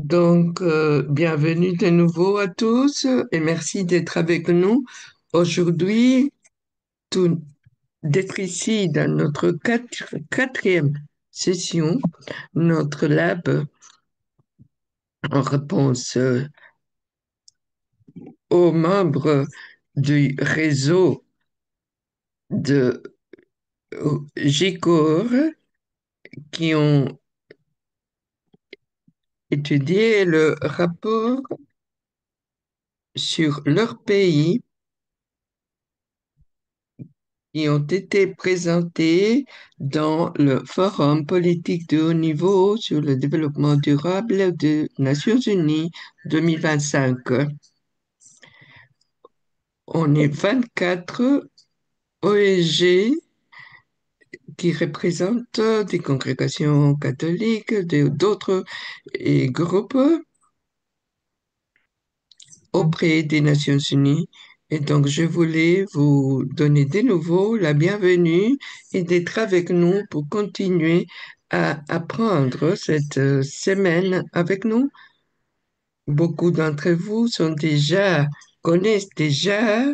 Bienvenue de nouveau à tous et merci d'être avec nous aujourd'hui, tout- d'être ici dans notre quatrième session, notre lab en réponse aux membres du réseau de GICOR qui ont étudié le rapport sur leur pays qui ont été présentés dans le Forum politique de haut niveau sur le développement durable des Nations Unies 2025. On est 24 ONG qui représentent des congrégations catholiques, d'autres groupes auprès des Nations Unies. Et donc, je voulais vous donner de nouveau la bienvenue et d'être avec nous pour continuer à apprendre cette semaine avec nous. Beaucoup d'entre vous connaissent déjà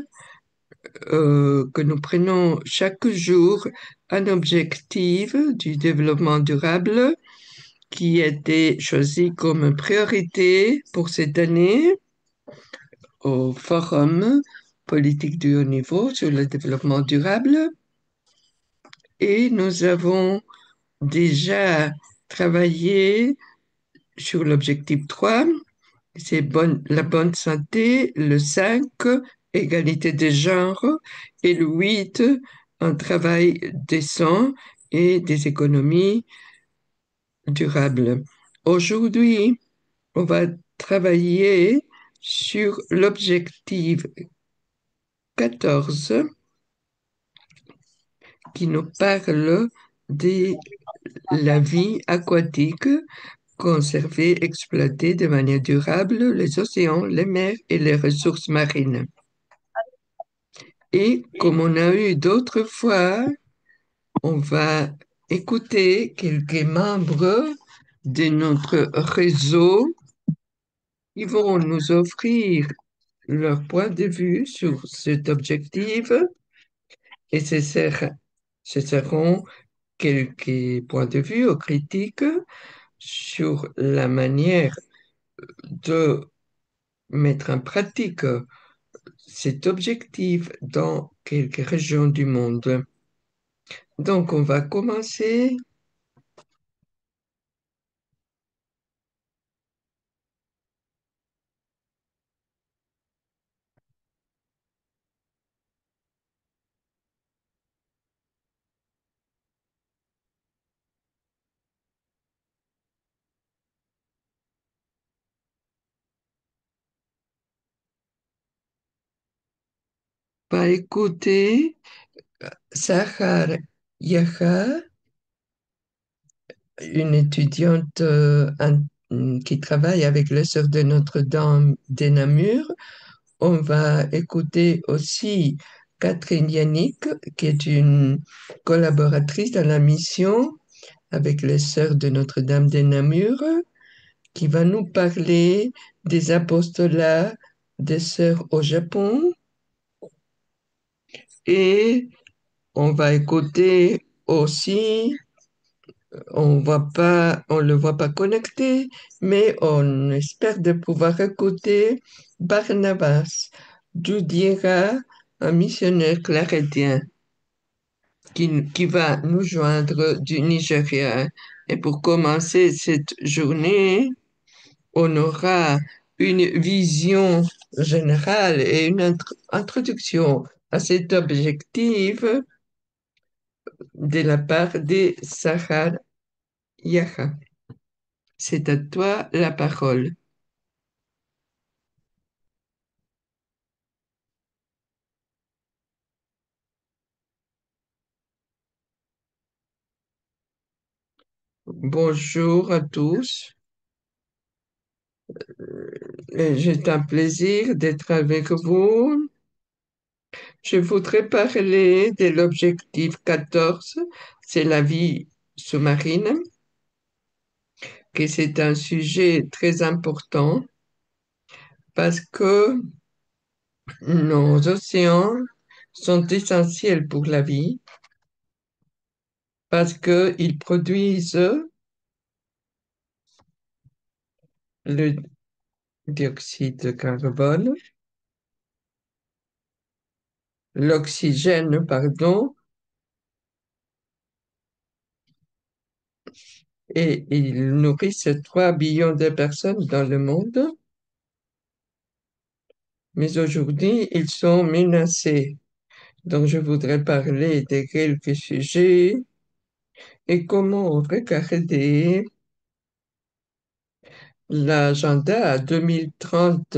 que nous prenons chaque jour un objectif du développement durable qui a été choisi comme priorité pour cette année au Forum politique du haut niveau sur le développement durable et nous avons déjà travaillé sur l'objectif 3, c'est la bonne santé, le 5, égalité des genres, et le 8, un travail décent et des économies durables. Aujourd'hui, on va travailler sur l'objectif 14 qui nous parle de la vie aquatique, conserver, exploiter de manière durable les océans, les mers et les ressources marines. Et comme on a eu d'autres fois, on va écouter quelques membres de notre réseau qui vont nous offrir leur point de vue sur cet objectif et ce seront quelques points de vue ou critiques sur la manière de mettre en pratique cet objectif dans quelques régions du monde. Donc, on va commencer par écouter Sahar Yaha, une étudiante qui travaille avec les Sœurs de Notre-Dame des Namur. On va écouter aussi Catherine Yannick, qui est une collaboratrice dans la mission avec les Sœurs de Notre-Dame des Namur, qui va nous parler des apostolats des Sœurs au Japon. Et on va écouter aussi, on le voit pas connecté, mais on espère de pouvoir écouter Barnabas Judiera, un missionnaire claretien qui va nous joindre du Nigeria. Et pour commencer cette journée, on aura une vision générale et une introduction à cet objectif de la part de Sahar Yaha. C'est à toi la parole. Bonjour à tous. C'est un plaisir d'être avec vous. Je voudrais parler de l'objectif 14, c'est la vie sous-marine. que c'est un sujet très important parce que nos océans sont essentiels pour la vie, parce qu'ils produisent le dioxyde de carbone, l'oxygène, pardon, et ils nourrissent 3 billions de personnes dans le monde, mais aujourd'hui, ils sont menacés. Donc, je voudrais parler de quelques sujets et comment regarder l'agenda à 2030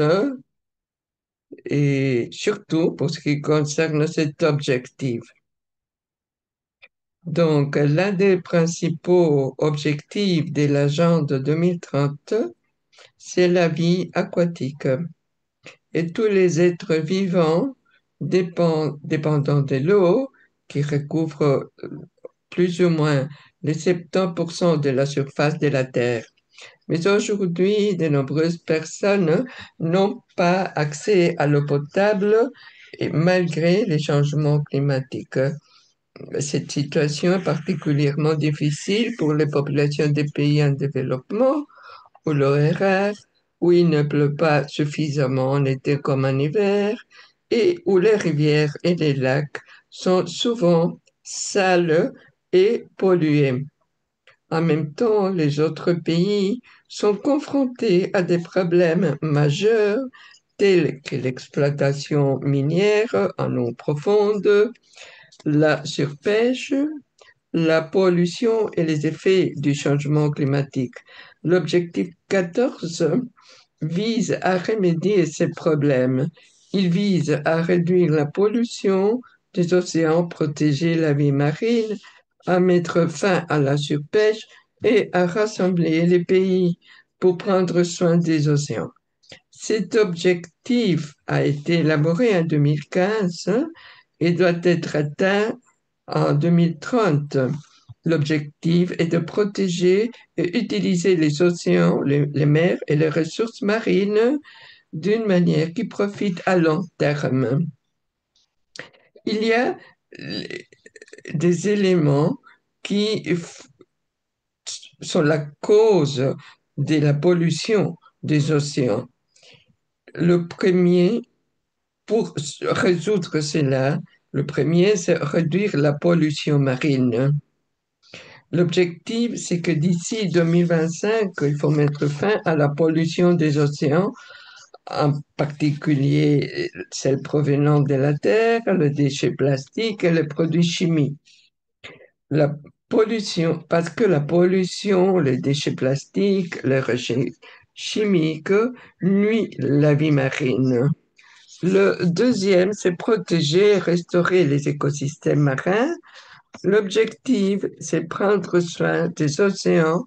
et surtout pour ce qui concerne cet objectif. Donc, l'un des principaux objectifs de l'agenda 2030, c'est la vie aquatique. Et tous les êtres vivants dépendant de l'eau, qui recouvre plus ou moins les 70% de la surface de la Terre. Mais aujourd'hui, de nombreuses personnes n'ont pas accès à l'eau potable et malgré les changements climatiques. Cette situation est particulièrement difficile pour les populations des pays en développement où l'eau est rare, où il ne pleut pas suffisamment en été comme en hiver et où les rivières et les lacs sont souvent sales et pollués. En même temps, les autres pays sont confrontés à des problèmes majeurs tels que l'exploitation minière en eau profonde, la surpêche, la pollution et les effets du changement climatique. L'objectif 14 vise à remédier ces problèmes. Il vise à réduire la pollution des océans, protéger la vie marine, à mettre fin à la surpêche et à rassembler les pays pour prendre soin des océans. Cet objectif a été élaboré en 2015 et doit être atteint en 2030. L'objectif est de protéger et utiliser les océans, les mers et les ressources marines d'une manière qui profite à long terme. Il y a des éléments qui sont la cause de la pollution des océans. Le premier, pour résoudre cela, le premier, c'est réduire la pollution marine. L'objectif, c'est que d'ici 2025, il faut mettre fin à la pollution des océans, en particulier celle provenant de la terre, les déchets plastiques et les produits chimiques. La pollution, parce que la pollution, les déchets plastiques, les rejets chimiques nuisent la vie marine. Le deuxième, c'est protéger et restaurer les écosystèmes marins. L'objectif, c'est prendre soin des océans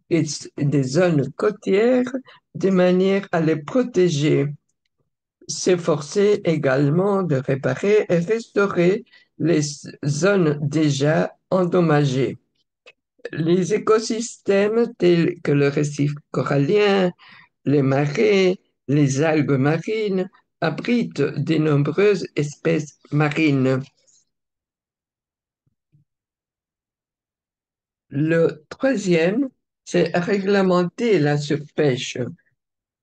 et des zones côtières de manière à les protéger. S'efforcer également de réparer et restaurer les zones déjà endommagées. Les écosystèmes tels que le récif corallien, les marais, les algues marines abritent de nombreuses espèces marines. Le troisième, c'est réglementer la surpêche.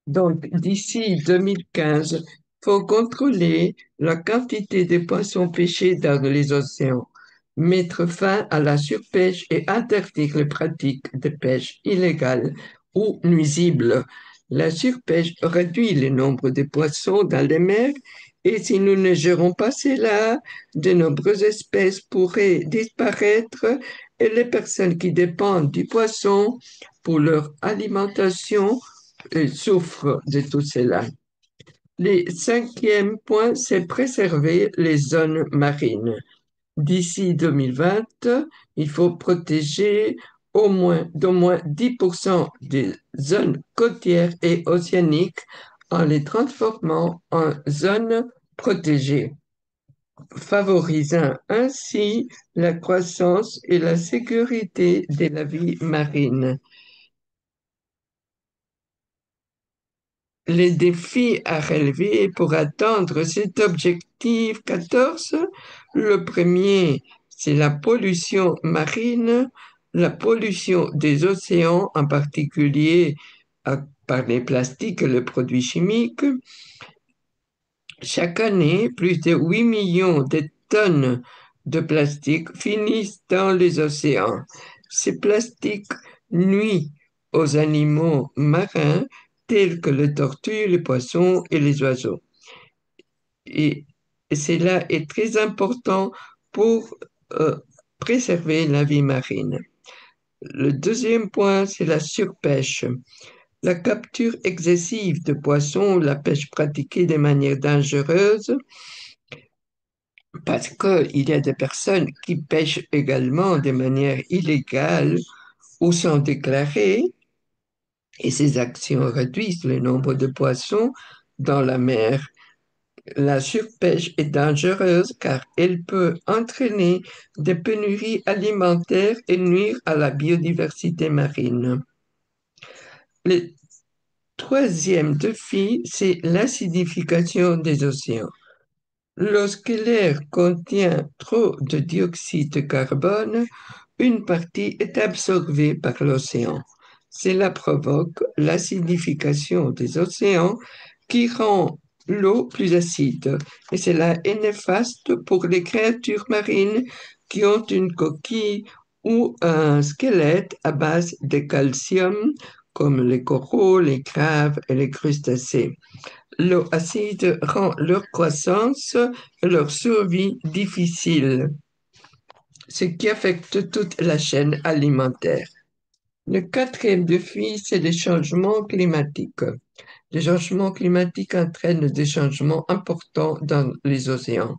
Donc, d'ici 2015, il faut contrôler la quantité de poissons pêchés dans les océans, mettre fin à la surpêche et interdire les pratiques de pêche illégales ou nuisibles. La surpêche réduit le nombre de poissons dans les mers et si nous ne gérons pas cela, de nombreuses espèces pourraient disparaître et les personnes qui dépendent du poisson pour leur alimentation souffrent de tout cela. Le cinquième point, c'est préserver les zones marines. D'ici 2020, il faut protéger d'au moins 10% des zones côtières et océaniques en les transformant en zones protégées, favorisant ainsi la croissance et la sécurité de la vie marine. les défis à relever pour atteindre cet objectif 14. Le premier, c'est la pollution marine, la pollution des océans, en particulier par les plastiques et les produits chimiques. Chaque année, plus de 8 millions de tonnes de plastique finissent dans les océans. Ces plastiques nuisent aux animaux marins tels que les tortues, les poissons et les oiseaux. Et cela est très important pour euh, préserver la vie marine. Le deuxième point, c'est la surpêche. La capture excessive de poissons, la pêche pratiquée de manière dangereuse, parce qu'il y a des personnes qui pêchent également de manière illégale ou sans déclarer, et ces actions réduisent le nombre de poissons dans la mer. La surpêche est dangereuse car elle peut entraîner des pénuries alimentaires et nuire à la biodiversité marine. Le troisième défi, c'est l'acidification des océans. Lorsque l'air contient trop de dioxyde de carbone, une partie est absorbée par l'océan. Cela provoque l'acidification des océans qui rend l'eau plus acide et cela est néfaste pour les créatures marines qui ont une coquille ou un squelette à base de calcium comme les coraux, les crabes et les crustacés. L'eau acide rend leur croissance et leur survie difficile, ce qui affecte toute la chaîne alimentaire. Le quatrième défi, c'est les changements climatiques. Les changements climatiques entraînent des changements importants dans les océans.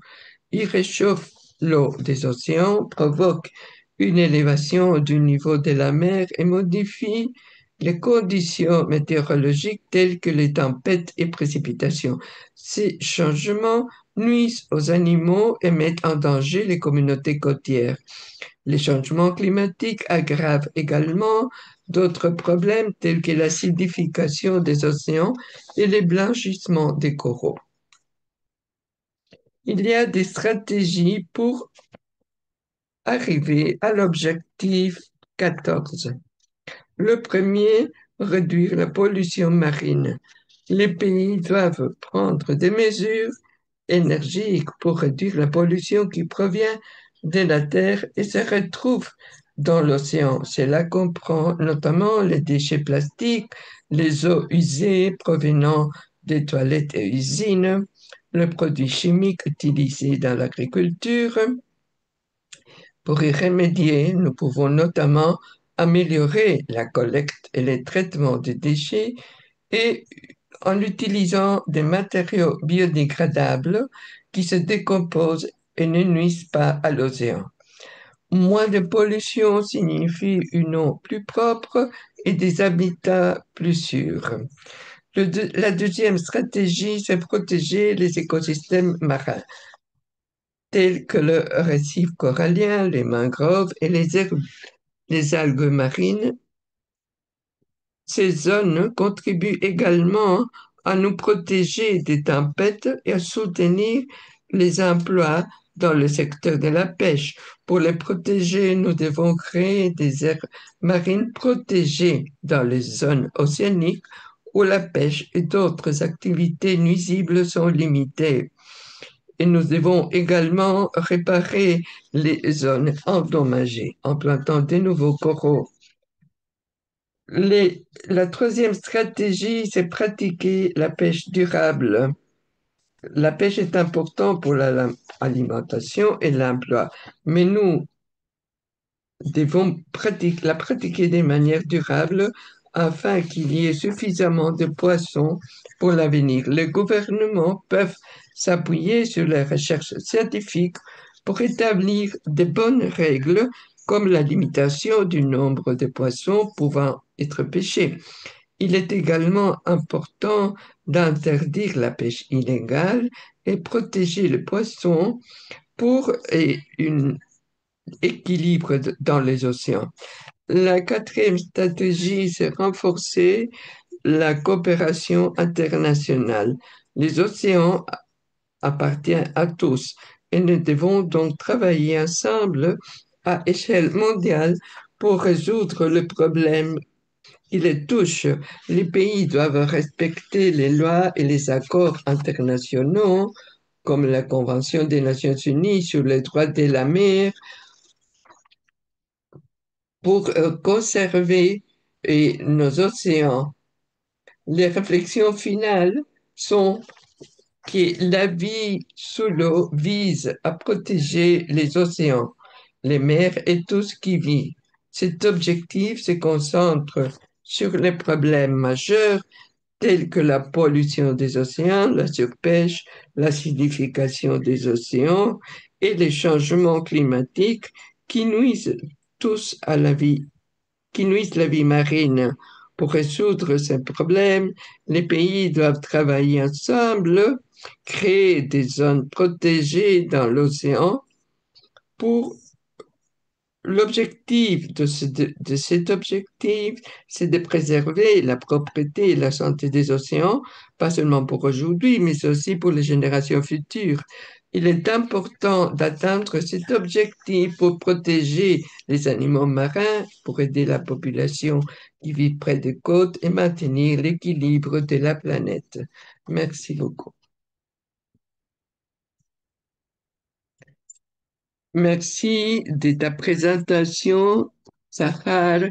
Ils réchauffent l'eau des océans, provoquent une élévation du niveau de la mer et modifient les conditions météorologiques telles que les tempêtes et précipitations. Ces changements nuisent aux animaux et mettent en danger les communautés côtières. Les changements climatiques aggravent également d'autres problèmes tels que l'acidification des océans et le blanchissement des coraux. Il y a des stratégies pour arriver à l'objectif 14. Le premier, réduire la pollution marine. Les pays doivent prendre des mesures énergiques pour réduire la pollution qui provient de la Terre et se retrouve dans l'océan. Cela comprend notamment les déchets plastiques, les eaux usées provenant des toilettes et usines, les produits chimiques utilisés dans l'agriculture. Pour y remédier, nous pouvons notamment améliorer la collecte et le traitement des déchets et en utilisant des matériaux biodégradables qui se décomposent et ne nuisent pas à l'océan. Moins de pollution signifie une eau plus propre et des habitats plus sûrs. La deuxième stratégie, c'est protéger les écosystèmes marins, tels que le récif corallien, les mangroves et les algues marines. Ces zones contribuent également à nous protéger des tempêtes et à soutenir les emplois dans le secteur de la pêche. Pour les protéger, nous devons créer des aires marines protégées dans les zones océaniques où la pêche et d'autres activités nuisibles sont limitées. Et nous devons également réparer les zones endommagées en plantant de nouveaux coraux. La troisième stratégie, c'est pratiquer la pêche durable. La pêche est importante pour l'alimentation et l'emploi, mais nous devons la pratiquer de manière durable afin qu'il y ait suffisamment de poissons pour l'avenir. Les gouvernements peuvent s'appuyer sur les recherches scientifiques pour établir de bonnes règles comme la limitation du nombre de poissons pouvant être pêchés. Il est également important d'interdire la pêche illégale et protéger les poissons pour un équilibre dans les océans. La quatrième stratégie, c'est renforcer la coopération internationale. Les océans appartiennent à tous et nous devons donc travailler ensemble à échelle mondiale pour résoudre le problème qui les touche. Les pays doivent respecter les lois et les accords internationaux, comme la Convention des Nations Unies sur les droits de la mer, pour conserver nos océans. Les réflexions finales sont que la vie sous l'eau vise à protéger les océans, les mers et tout ce qui vit. Cet objectif se concentre sur les problèmes majeurs tels que la pollution des océans, la surpêche, l'acidification des océans et les changements climatiques qui nuisent tous à la vie, qui nuisent la vie marine. Pour résoudre ces problèmes, les pays doivent travailler ensemble, créer des zones protégées dans l'océan pour l'objectif de cet objectif, c'est de préserver la propreté et la santé des océans, pas seulement pour aujourd'hui, mais aussi pour les générations futures. Il est important d'atteindre cet objectif pour protéger les animaux marins, pour aider la population qui vit près des côtes et maintenir l'équilibre de la planète. Merci beaucoup. Merci de ta présentation, Sahar.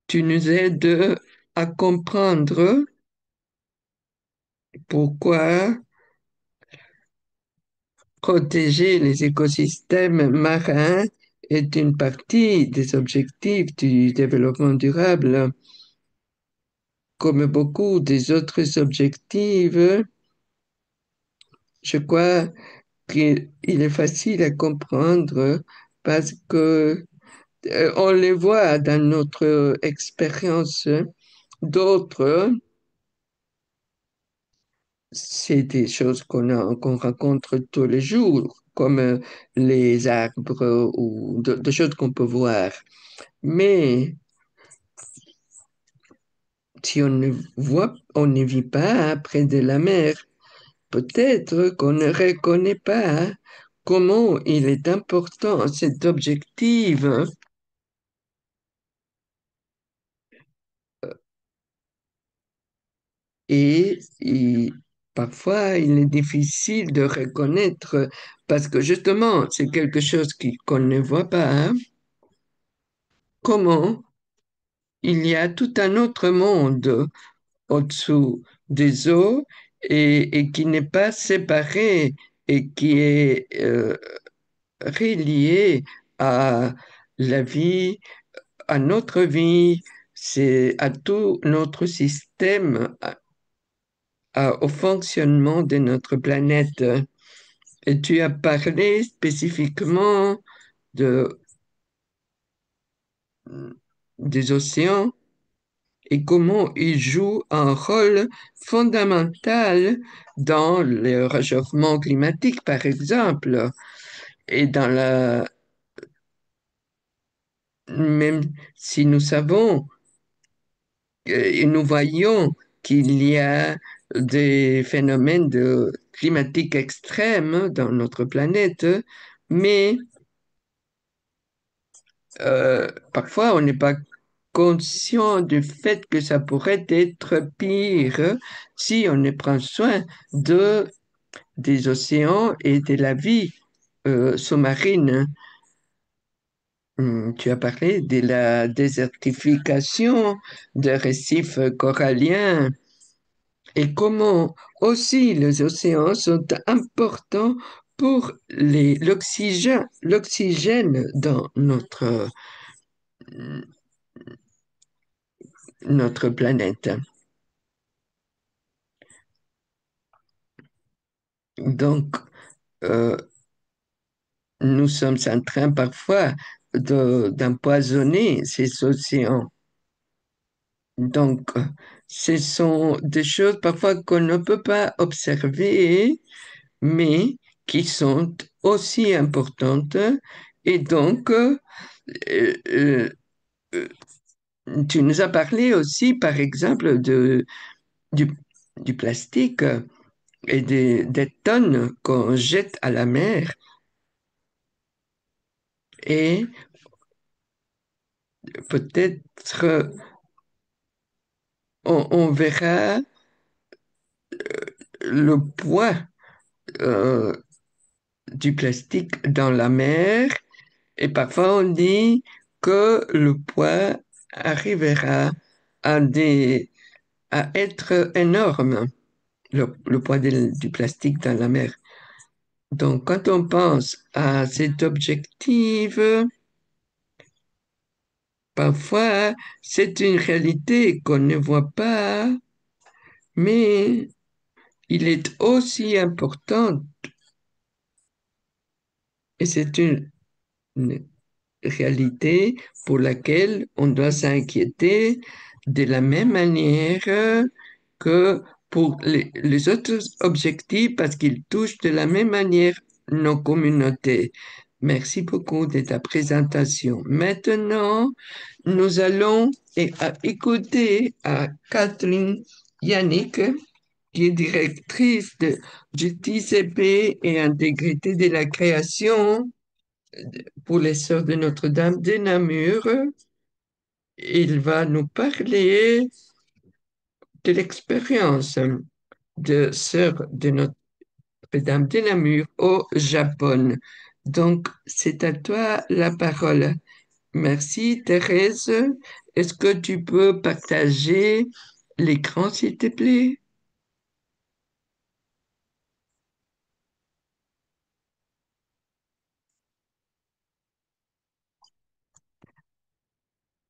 Tu nous aides à comprendre pourquoi protéger les écosystèmes marins est une partie des objectifs du développement durable. Comme beaucoup des autres objectifs, je crois qu'il est facile à comprendre parce que on les voit dans notre expérience. D'autres, c'est des choses qu'on rencontre tous les jours, comme les arbres ou des choses qu'on peut voir. Mais si on ne vit pas près de la mer, peut-être qu'on ne reconnaît pas comment il est important cet objectif. Et parfois, il est difficile de reconnaître parce que justement, c'est quelque chose qu'on ne voit pas, hein. Comment il y a tout un autre monde au-dessous des eaux et qui n'est pas séparé et qui est relié à la vie, à notre vie, c'est à tout notre système, au fonctionnement de notre planète. Et tu as parlé spécifiquement de, des océans et comment ils jouent un rôle fondamental dans le réchauffement climatique, par exemple, et même si nous savons et nous voyons qu'il y a des phénomènes climatiques extrêmes dans notre planète, mais parfois on n'est pas conscient du fait que ça pourrait être pire si on ne prend soin des océans et de la vie sous-marine. Tu as parlé de la désertification des récifs coralliens et comment aussi les océans sont importants pour l'oxygène dans notre planète. Donc, euh, nous sommes en train parfois d'empoisonner ces océans. Donc, ce sont des choses parfois qu'on ne peut pas observer, mais qui sont aussi importantes. Et donc, euh, euh, tu nous as parlé aussi, par exemple, du, du plastique et des tonnes qu'on jette à la mer. Et peut-être on verra le poids euh, du plastique dans la mer. Et parfois on dit que le poids arrivera à, à être énorme, le poids du plastique dans la mer. Donc quand on pense à cet objectif, parfois c'est une réalité qu'on ne voit pas, mais il est aussi important, et c'est une réalité pour laquelle on doit s'inquiéter de la même manière que pour les autres objectifs parce qu'ils touchent de la même manière nos communautés. Merci beaucoup de ta présentation. Maintenant, nous allons écouter à Catherine Yannick, qui est directrice de Justice et Paix et Intégrité de la création pour les Sœurs de Notre-Dame de Namur. Il va nous parler de l'expérience de Sœurs de Notre-Dame de Namur au Japon. Donc, c'est à toi la parole. Merci, Thérèse. Est-ce que tu peux partager l'écran, s'il te plaît?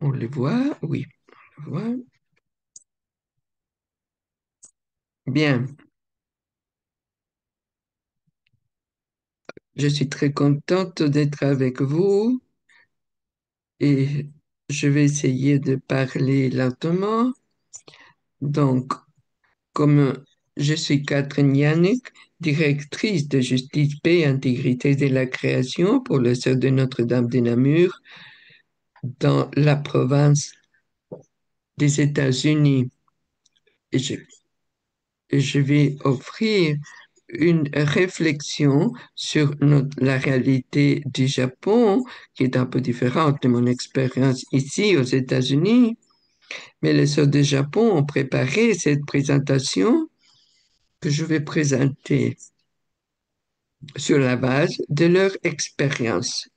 On le voit? Oui, on le voit. Bien, je suis très contente d'être avec vous et je vais essayer de parler lentement. Donc, comme je suis Catherine Yannick, directrice de Justice, Paix et Intégrité de la création pour le Sœur de Notre-Dame de Namur dans la province des États-Unis. Et je vais offrir une réflexion sur la réalité du Japon, qui est un peu différente de mon expérience ici aux États-Unis. Mais les sœurs du Japon ont préparé cette présentation que je vais présenter sur la base de leur expérience.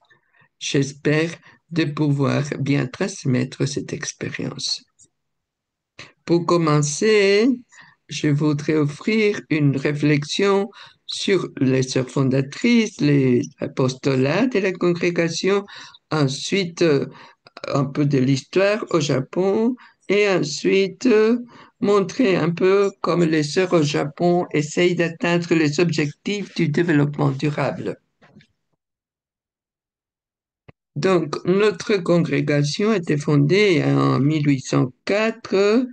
J'espère de pouvoir bien transmettre cette expérience. Pour commencer, je voudrais offrir une réflexion sur les sœurs fondatrices, les apostolats de la congrégation, ensuite un peu de l'histoire au Japon et ensuite montrer un peu comme les sœurs au Japon essayent d'atteindre les objectifs du développement durable. Donc, notre congrégation a été fondée en 1804.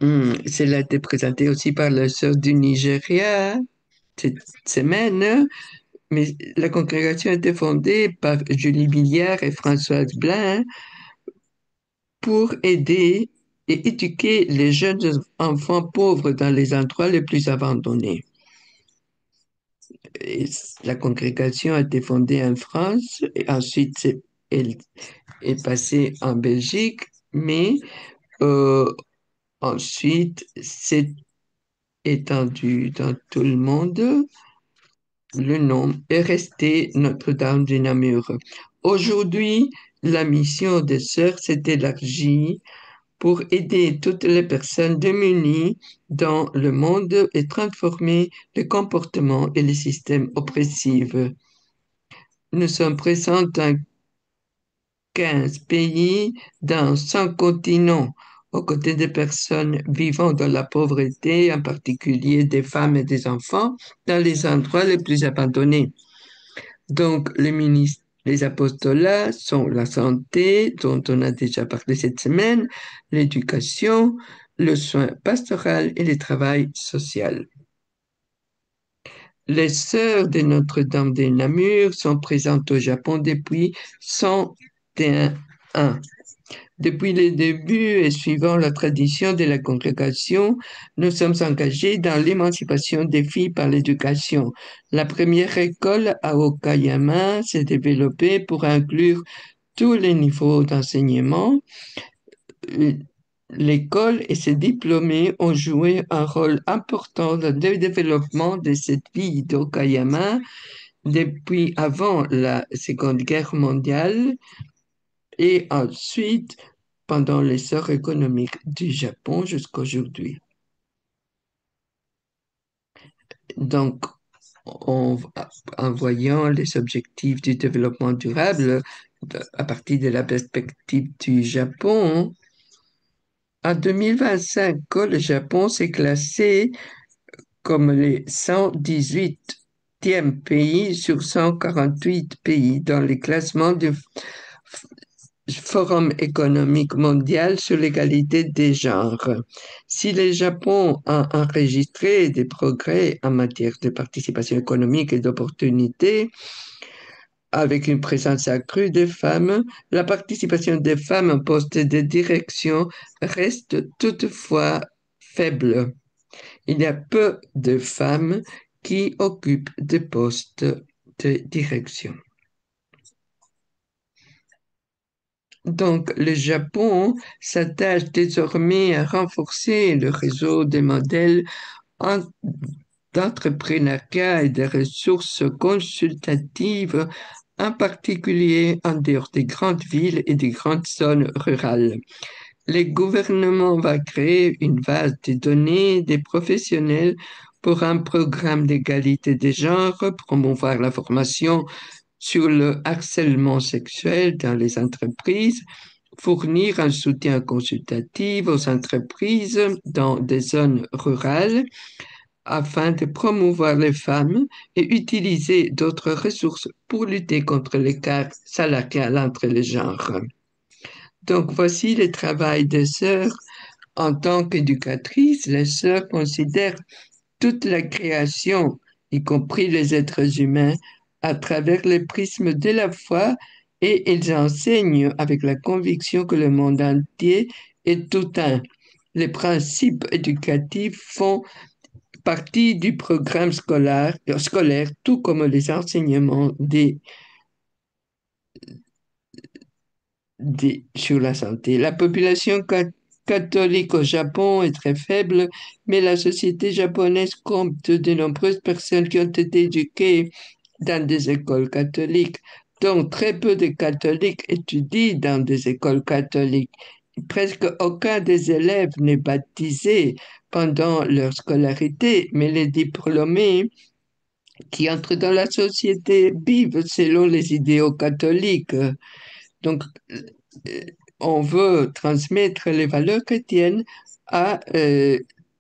Cela a été présenté aussi par la sœur du Nigeria cette semaine, mais la congrégation a été fondée par Julie Billiard et Françoise Blin pour aider et éduquer les jeunes enfants pauvres dans les endroits les plus abandonnés. Et la congrégation a été fondée en France et ensuite elle est passée en Belgique, mais euh, ensuite c'est étendu dans tout le monde. Le nom est resté Notre-Dame du Namur. Aujourd'hui, la mission des sœurs s'est élargie pour aider toutes les personnes démunies dans le monde et transformer les comportements et les systèmes oppressifs. Nous sommes présents dans 15 pays, dans 100 continents, aux côtés des personnes vivant dans la pauvreté, en particulier des femmes et des enfants, dans les endroits les plus abandonnés. Donc, les apostolats sont la santé, dont on a déjà parlé cette semaine, l'éducation, le soin pastoral et le travail social. Les sœurs de Notre-Dame de Namur sont présentes au Japon depuis 101 1. Depuis les débuts et suivant la tradition de la congrégation, nous sommes engagés dans l'émancipation des filles par l'éducation. La première école à Okayama s'est développée pour inclure tous les niveaux d'enseignement. L'école et ses diplômés ont joué un rôle important dans le développement de cette ville d'Okayama depuis avant la Seconde Guerre mondiale et ensuite pendant l'essor économique du Japon jusqu'aujourd'hui. Donc, en, en voyant les objectifs du développement durable à partir de la perspective du Japon, en 2025, le Japon s'est classé comme le 118e pays sur 148 pays dans les classements du Forum économique mondial sur l'égalité des genres. Si le Japon a enregistré des progrès en matière de participation économique et d'opportunités, avec une présence accrue des femmes, la participation des femmes en poste de direction reste toutefois faible. Il y a peu de femmes qui occupent des postes de direction. Donc, le Japon s'attache désormais à renforcer le réseau des modèles d'entrepreneuriat et des ressources consultatives, en particulier en dehors des grandes villes et des grandes zones rurales. Le gouvernement va créer une base de données des professionnels pour un programme d'égalité des genres, promouvoir la formation sur le harcèlement sexuel dans les entreprises, fournir un soutien consultatif aux entreprises dans des zones rurales afin de promouvoir les femmes et utiliser d'autres ressources pour lutter contre l'écart salarial entre les genres. Donc voici le travail des sœurs. En tant qu'éducatrices, les sœurs considèrent toute la création, y compris les êtres humains, à travers le prisme de la foi et elles enseignent avec la conviction que le monde entier est tout un. Les principes éducatifs font partie du programme scolaire, tout comme les enseignements sur la santé. La population catholique au Japon est très faible, mais la société japonaise compte de nombreuses personnes qui ont été éduquées dans des écoles catholiques. Donc, très peu de catholiques étudient dans des écoles catholiques. Presque aucun des élèves n'est baptisé pendant leur scolarité, mais les diplômés qui entrent dans la société vivent selon les idéaux catholiques. Donc, euh, on veut transmettre les valeurs chrétiennes à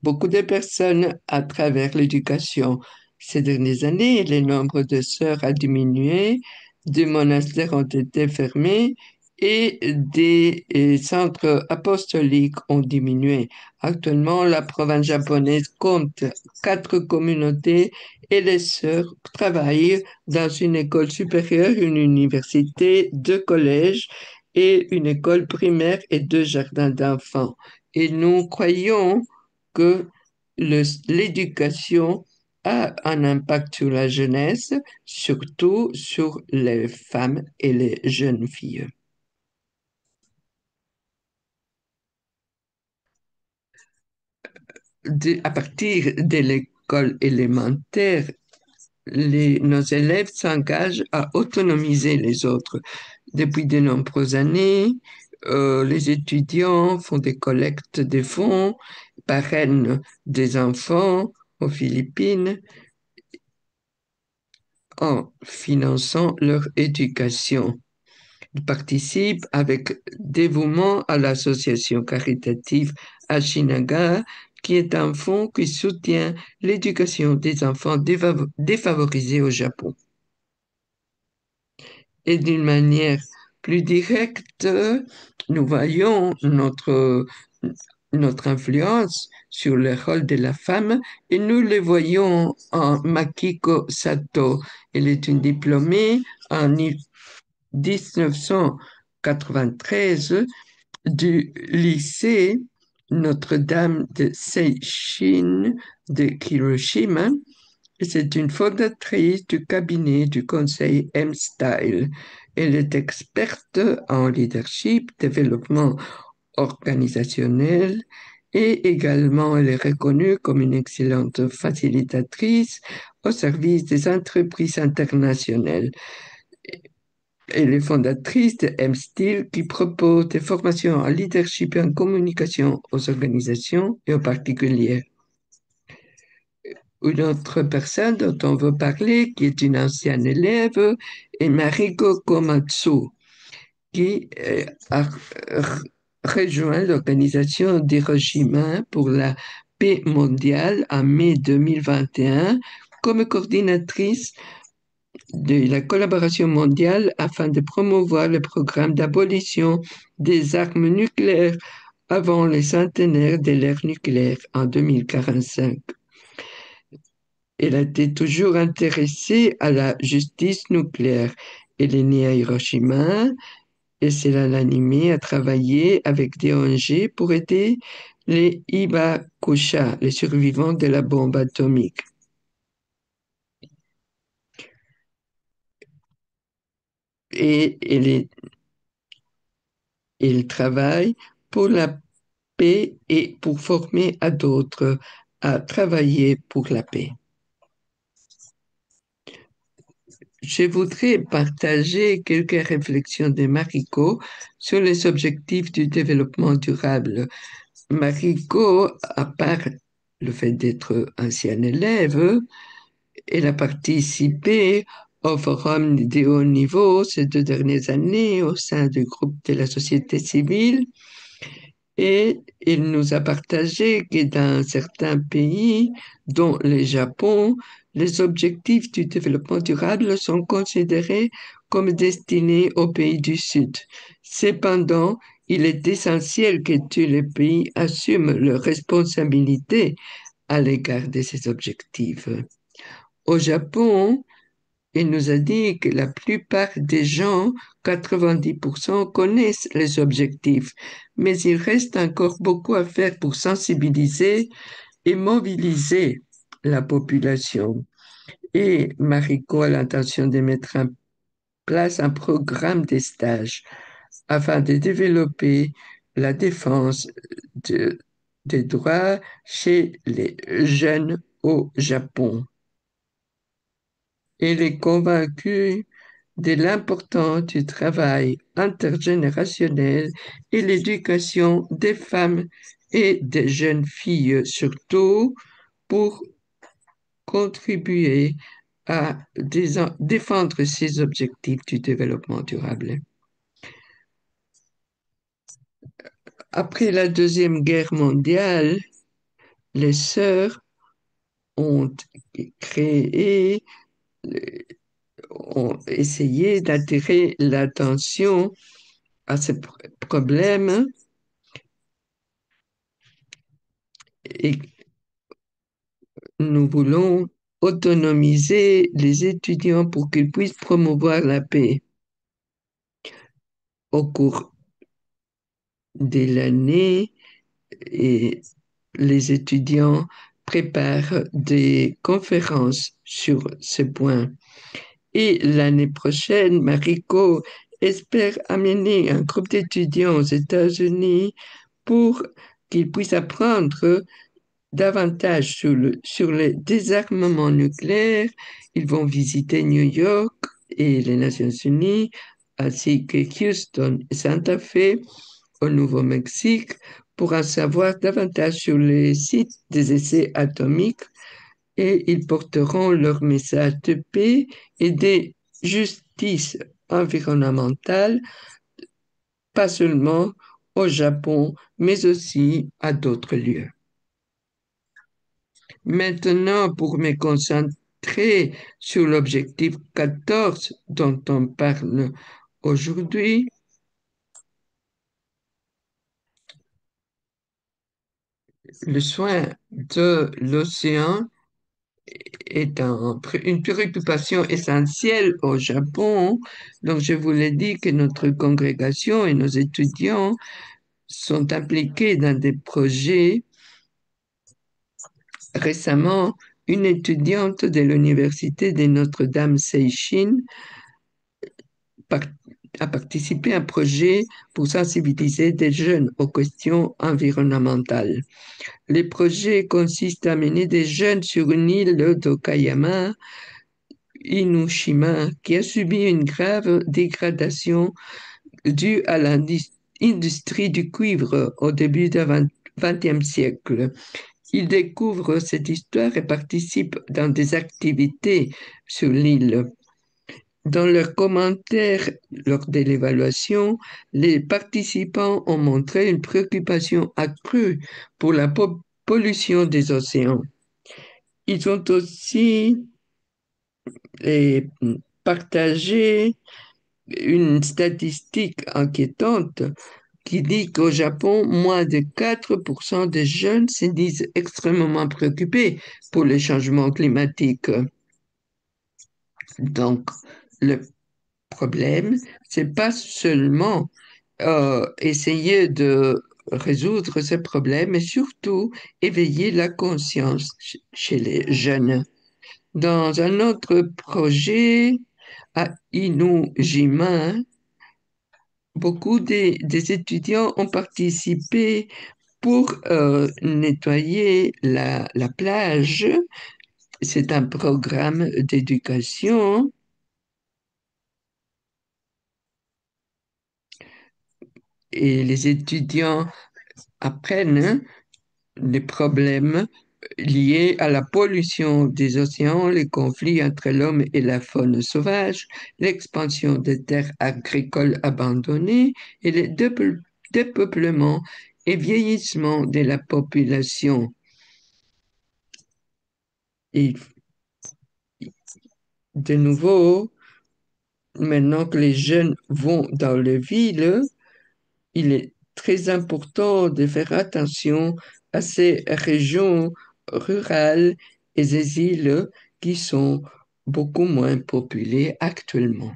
beaucoup de personnes à travers l'éducation. Ces dernières années, le nombre de sœurs a diminué, des monastères ont été fermés et des centres apostoliques ont diminué. Actuellement, la province japonaise compte 4 communautés et les sœurs travaillent dans une école supérieure, une université, 2 collèges et une école primaire et 2 jardins d'enfants. Et nous croyons que l'éducation a un impact sur la jeunesse, surtout sur les femmes et les jeunes filles. À partir de l'école élémentaire, nos élèves s'engagent à autonomiser les autres. Depuis de nombreuses années, les étudiants font des collectes de fonds, parrainent des enfants aux Philippines en finançant leur éducation. Ils participent avec dévouement à l'association caritative Ashinaga, qui est un fonds qui soutient l'éducation des enfants défavorisés au Japon. Et d'une manière plus directe, nous voyons notre influence sur le rôle de la femme et nous le voyons en Makiko Sato. Elle est une diplômée en 1900. 1993 du lycée Notre-Dame de Seishin de Hiroshima. C'est une fondatrice du cabinet du conseil M-Style. Elle est experte en leadership, développement organisationnel et également elle est reconnue comme une excellente facilitatrice au service des entreprises internationales. Elle est fondatrice de M-Style qui propose des formations en leadership et en communication aux organisations et aux particuliers. Une autre personne dont on veut parler, qui est une ancienne élève, est Mariko Komatsu, qui a rejoint l'organisation d'Hiroshima pour la paix mondiale en mai 2021 comme coordinatrice de la collaboration mondiale afin de promouvoir le programme d'abolition des armes nucléaires avant le centenaire de l'ère nucléaire en 2045. Elle a été toujours intéressée à la justice nucléaire. Elle est née à Hiroshima et c'est l'animée à travailler avec des ONG pour aider les Hibakusha, les survivants de la bombe atomique. Et elle travaille pour la paix et pour former à d'autres à travailler pour la paix. Je voudrais partager quelques réflexions de Mariko sur les objectifs du développement durable. Mariko, à part le fait d'être ancienne élève, elle a participé au forum de haut niveau ces 2 dernières années au sein du groupe de la société civile et il nous a partagé que dans certains pays, dont le Japon, les objectifs du développement durable sont considérés comme destinés aux pays du Sud. Cependant, il est essentiel que tous les pays assument leurs responsabilités à l'égard de ces objectifs. Au Japon, il nous a dit que la plupart des gens, 90%, connaissent les objectifs, mais il reste encore beaucoup à faire pour sensibiliser et mobiliser la population. Et Mariko a l'intention de mettre en place un programme de stage afin de développer la défense de- des droits chez les jeunes au Japon. Elle est convaincue de l'importance du travail intergénérationnel et l'éducation des femmes et des jeunes filles, surtout pour contribuer à défendre ces objectifs du développement durable. Après la Deuxième Guerre mondiale, les sœurs ont créé, ont essayé d'attirer l'attention à ce problème et nous voulons autonomiser les étudiants pour qu'ils puissent promouvoir la paix. Au cours de l'année, et les étudiants préparent des conférences sur ce point. Et l'année prochaine, Mariko espère amener un groupe d'étudiants aux États-Unis pour qu'ils puissent apprendre davantage sur le désarmement nucléaire. Ils vont visiter New York et les Nations Unies, ainsi que Houston et Santa Fe au Nouveau-Mexique, pour en savoir davantage sur les sites des essais atomiques et ils porteront leur message de paix et de justice environnementale, pas seulement au Japon, mais aussi à d'autres lieux. Maintenant, pour me concentrer sur l'objectif 14 dont on parle aujourd'hui, le soin de l'océan est une préoccupation essentielle au Japon. Donc, je vous l'ai dit que notre congrégation et nos étudiants sont impliqués dans des projets. Récemment, une étudiante de l'Université de Notre-Dame Seishin par- a participé à un projet pour sensibiliser des jeunes aux questions environnementales. Les projets consistent à amener des jeunes sur une île d'Okayama, Inoshima, qui a subi une grave dégradation due à l'industrie du cuivre au début du XXe siècle. Ils découvrent cette histoire et participent dans des activités sur l'île. Dans leurs commentaires lors de l'évaluation, les participants ont montré une préoccupation accrue pour la pollution des océans. Ils ont aussi eh, partagé une statistique inquiétante qui dit qu'au Japon, moins de 4% des jeunes se disent extrêmement préoccupés pour les changements climatiques. Donc, le problème, c'est pas seulement essayer de résoudre ce problème, mais surtout éveiller la conscience chez les jeunes. Dans un autre projet à Inujima, beaucoup des étudiants ont participé pour nettoyer la plage. C'est un programme d'éducation et les étudiants apprennent les problèmes liés à la pollution des océans, les conflits entre l'homme et la faune sauvage, l'expansion des terres agricoles abandonnées et le dépeuplement et vieillissement de la population. Et de nouveau, maintenant que les jeunes vont dans les villes, il est très important de faire attention à ces régions rurales et ces îles qui sont beaucoup moins populées actuellement.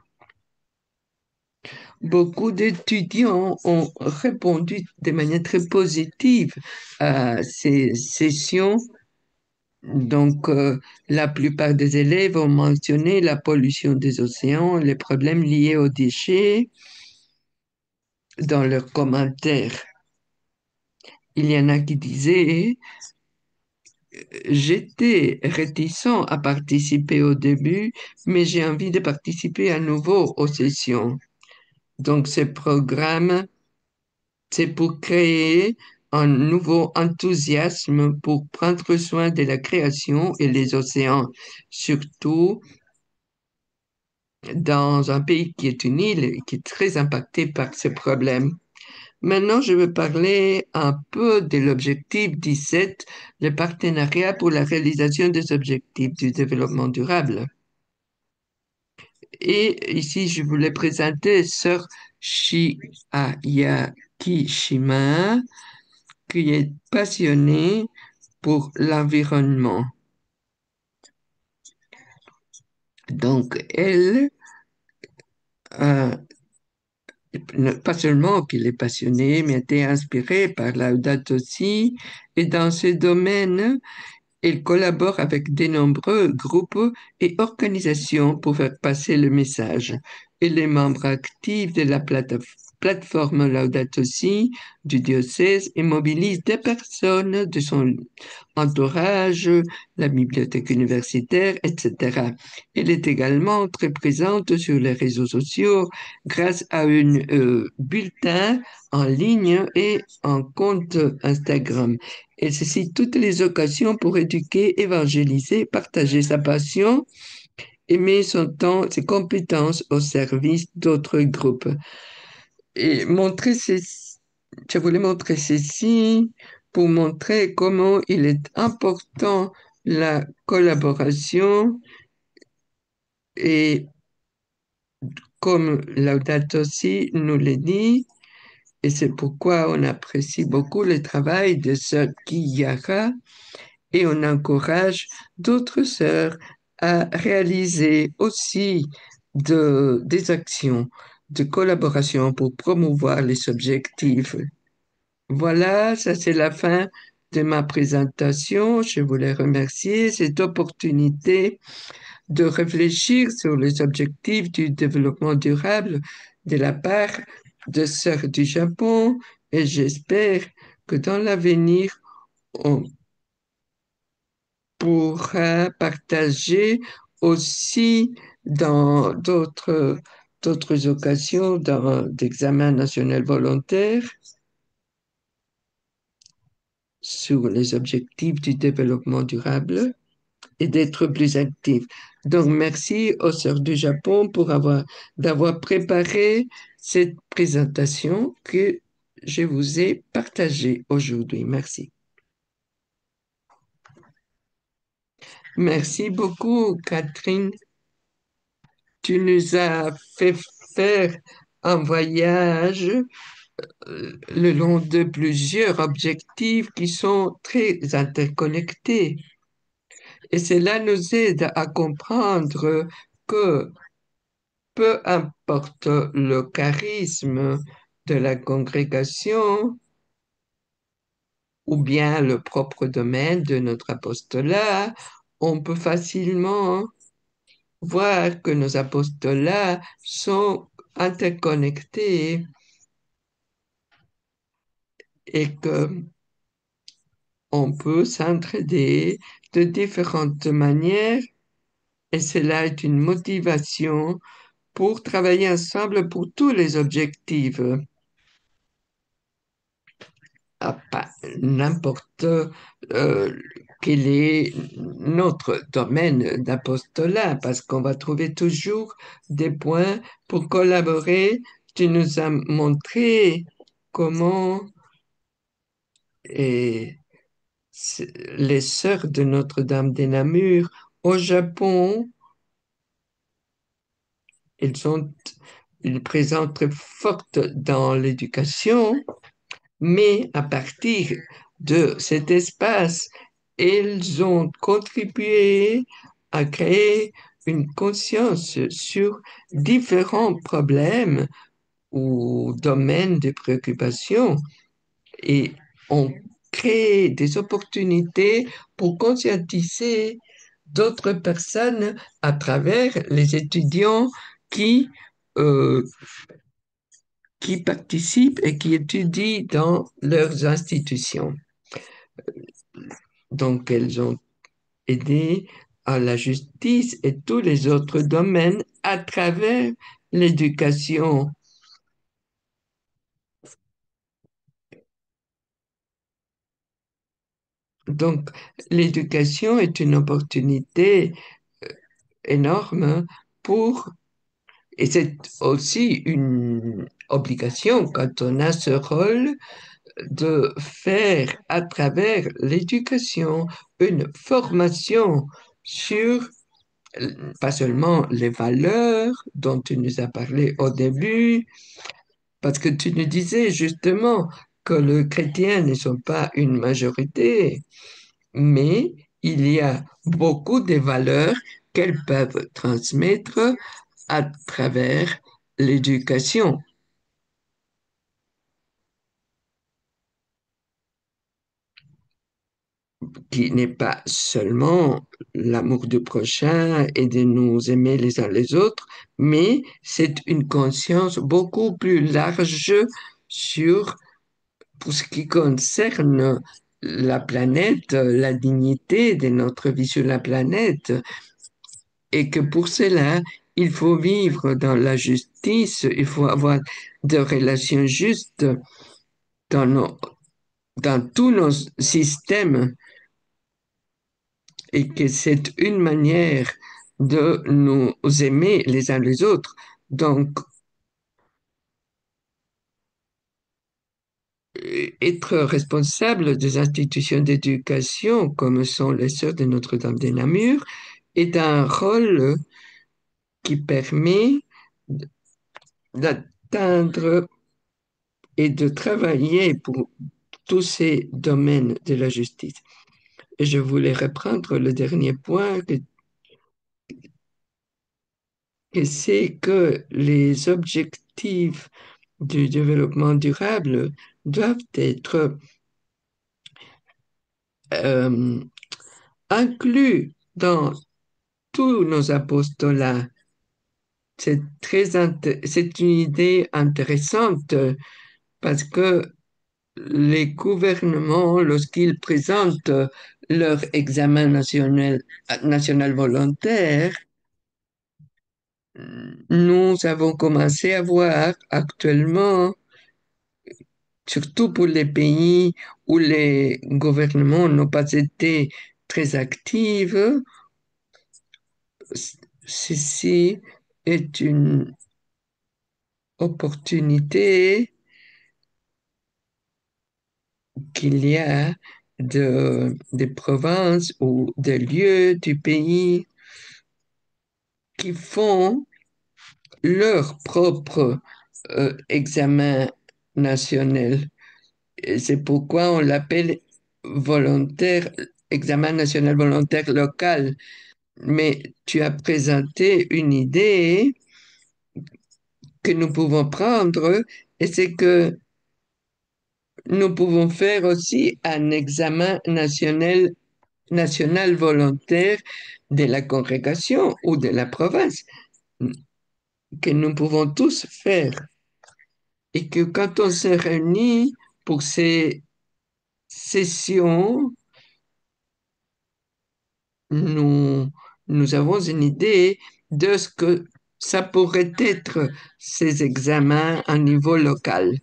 Beaucoup d'étudiants ont répondu de manière très positive à ces sessions. Donc, la plupart des élèves ont mentionné la pollution des océans, les problèmes liés aux déchets dans leurs commentaires. Il y en a qui disaient: j'étais réticent à participer au début, mais j'ai envie de participer à nouveau aux sessions. Donc, ce programme, c'est pour créer un nouveau enthousiasme pour prendre soin de la création et les océans, surtout dans un pays qui est une île et qui est très impacté par ce problème. Maintenant, je veux parler un peu de l'objectif 17, le partenariat pour la réalisation des objectifs du développement durable. Et ici, je voulais présenter Sœur Chiayaki Shima, qui est passionnée pour l'environnement. Donc, elle, euh, pas seulement qu'il est passionné, mais était inspirée par Laudato Si, et dans ce domaine, il collabore avec de nombreux groupes et organisations pour faire passer le message. Il est membre actif de la plateforme Laudato Si du diocèse et mobilise des personnes de son entourage, la bibliothèque universitaire, etc. Elle est également très présente sur les réseaux sociaux grâce à un bulletin en ligne et un compte Instagram. Elle saisit toutes les occasions pour éduquer, évangéliser, partager sa passion et met son temps, ses compétences au service d'autres groupes. Et je voulais montrer ceci pour montrer comment il est important la collaboration et comme Laudato Si nous le dit, et c'est pourquoi on apprécie beaucoup le travail de Sœur Kiyara. et on encourage d'autres sœurs à réaliser aussi des actions de collaboration pour promouvoir les objectifs. Voilà, ça c'est la fin de ma présentation. Je voulais remercier cette opportunité de réfléchir sur les objectifs du développement durable de la part de sœurs du Japon et j'espère que dans l'avenir, on pourra partager aussi dans d'autres occasions d'examen national volontaire sur les objectifs du développement durable et d'être plus actifs. Donc, merci aux Sœurs du Japon d'avoir préparé cette présentation que je vous ai partagée aujourd'hui. Merci. Merci beaucoup, Catherine. Tu nous as fait faire un voyage le long de plusieurs objectifs qui sont très interconnectés. Et cela nous aide à comprendre que peu importe le charisme de la congrégation ou bien le propre domaine de notre apostolat, on peut facilement voir que nos apostolats sont interconnectés et que on peut s'entraider de différentes manières et cela est une motivation pour travailler ensemble pour tous les objectifs. Pas n'importe quel est notre domaine d'apostolat, parce qu'on va trouver toujours des points pour collaborer. Tu nous as montré comment et, les sœurs de Notre-Dame des Namur au Japon, elles sont une présence très forte dans l'éducation. Mais à partir de cet espace, ils ont contribué à créer une conscience sur différents problèmes ou domaines de préoccupation et ont créé des opportunités pour conscientiser d'autres personnes à travers les étudiants qui euh, qui participent et qui étudient dans leurs institutions. Donc, elles ont aidé à la justice et tous les autres domaines à travers l'éducation. Donc, l'éducation est une opportunité énorme pour, et c'est aussi une obligation quand on a ce rôle de faire à travers l'éducation une formation sur pas seulement les valeurs dont tu nous as parlé au début, parce que tu nous disais justement que les chrétiens ne sont pas une majorité, mais il y a beaucoup de valeurs qu'elles peuvent transmettre à travers l'éducation, qui n'est pas seulement l'amour du prochain et de nous aimer les uns les autres, mais c'est une conscience beaucoup plus large sur, pour ce qui concerne la planète, la dignité de notre vie sur la planète, et que pour cela, il faut vivre dans la justice, il faut avoir des relations justes dans dans tous nos systèmes et que c'est une manière de nous aimer les uns les autres. Donc, être responsable des institutions d'éducation, comme sont les Sœurs de Notre-Dame des Namur, est un rôle qui permet d'atteindre et de travailler pour tous ces domaines de la justice. Et je voulais reprendre le dernier point, que c'est que les objectifs du développement durable doivent être euh, inclus dans tous nos apostolats. C'est une idée intéressante parce que les gouvernements, lorsqu'ils présentent leur examen national volontaire, nous avons commencé à voir actuellement, surtout pour les pays où les gouvernements n'ont pas été très actifs, ceci est une opportunité qu'il y a des provinces ou des lieux du pays qui font leur propre examen national. Et c'est pourquoi on l'appelle volontaire, examen national volontaire local. Mais tu as présenté une idée que nous pouvons prendre, et c'est que nous pouvons faire aussi un examen national volontaire de la congrégation ou de la province, que nous pouvons tous faire. Et que quand on se réunit pour ces sessions, nous, nous avons une idée de ce que ça pourrait être ces examens à niveau local,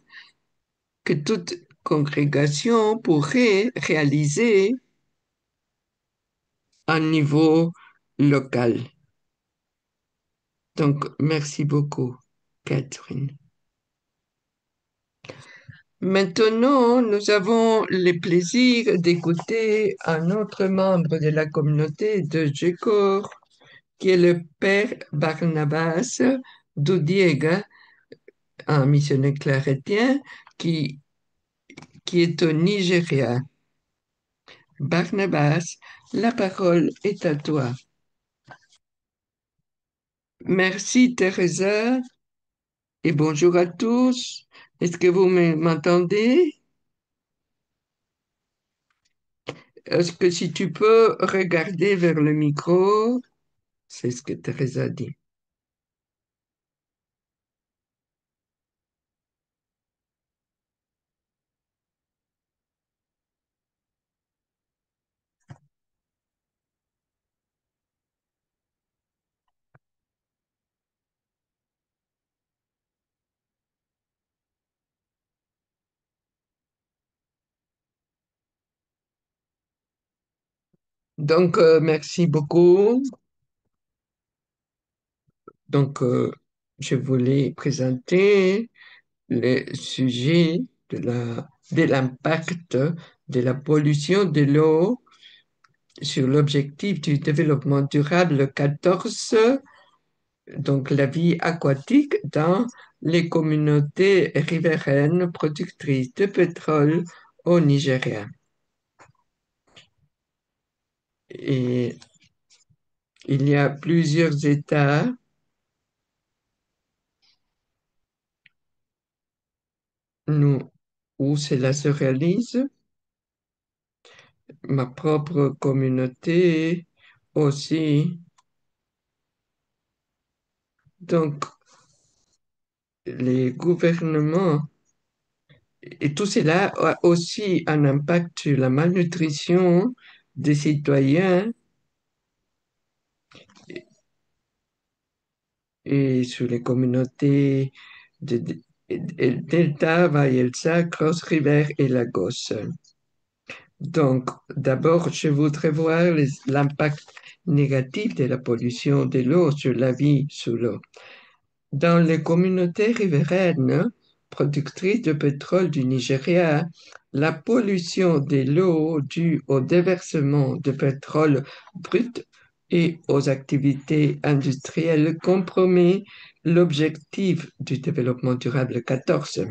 que toute congrégation pourrait réaliser à niveau local. Donc, merci beaucoup, Catherine. Maintenant, nous avons le plaisir d'écouter un autre membre de la communauté de Jekor, qui est le père Barnabas Doudiega, un missionnaire chrétien qui, qui est au Nigeria. Barnabas, la parole est à toi. Merci, Teresa, et bonjour à tous. Est-ce que vous m'entendez? Est-ce que si tu peux regarder vers le micro, c'est ce que Teresa dit. Donc, merci beaucoup. Donc, je voulais présenter le sujet de l'impact de la pollution de l'eau sur l'objectif du développement durable 14, donc la vie aquatique dans les communautés riveraines productrices de pétrole au Nigeria. Et il y a plusieurs États nous, où cela se réalise. Ma propre communauté aussi. Donc, les gouvernements et tout cela a aussi un impact sur la malnutrition des citoyens et sur les communautés de Delta, Bayelsa, Cross River et Lagos. Donc, d'abord, je voudrais voir l'impact négatif de la pollution de l'eau sur la vie sous l'eau. Dans les communautés riveraines productrices de pétrole du Nigeria, la pollution de l'eau due au déversement de pétrole brut et aux activités industrielles compromet l'objectif du développement durable 14.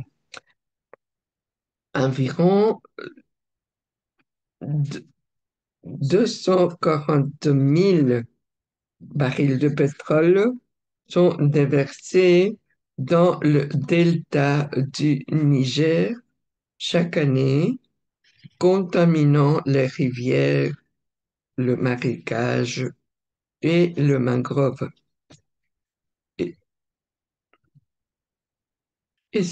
Environ 240 000 barils de pétrole sont déversés dans le delta du Niger chaque année, contaminant les rivières, le marécage et le mangrove. Et, et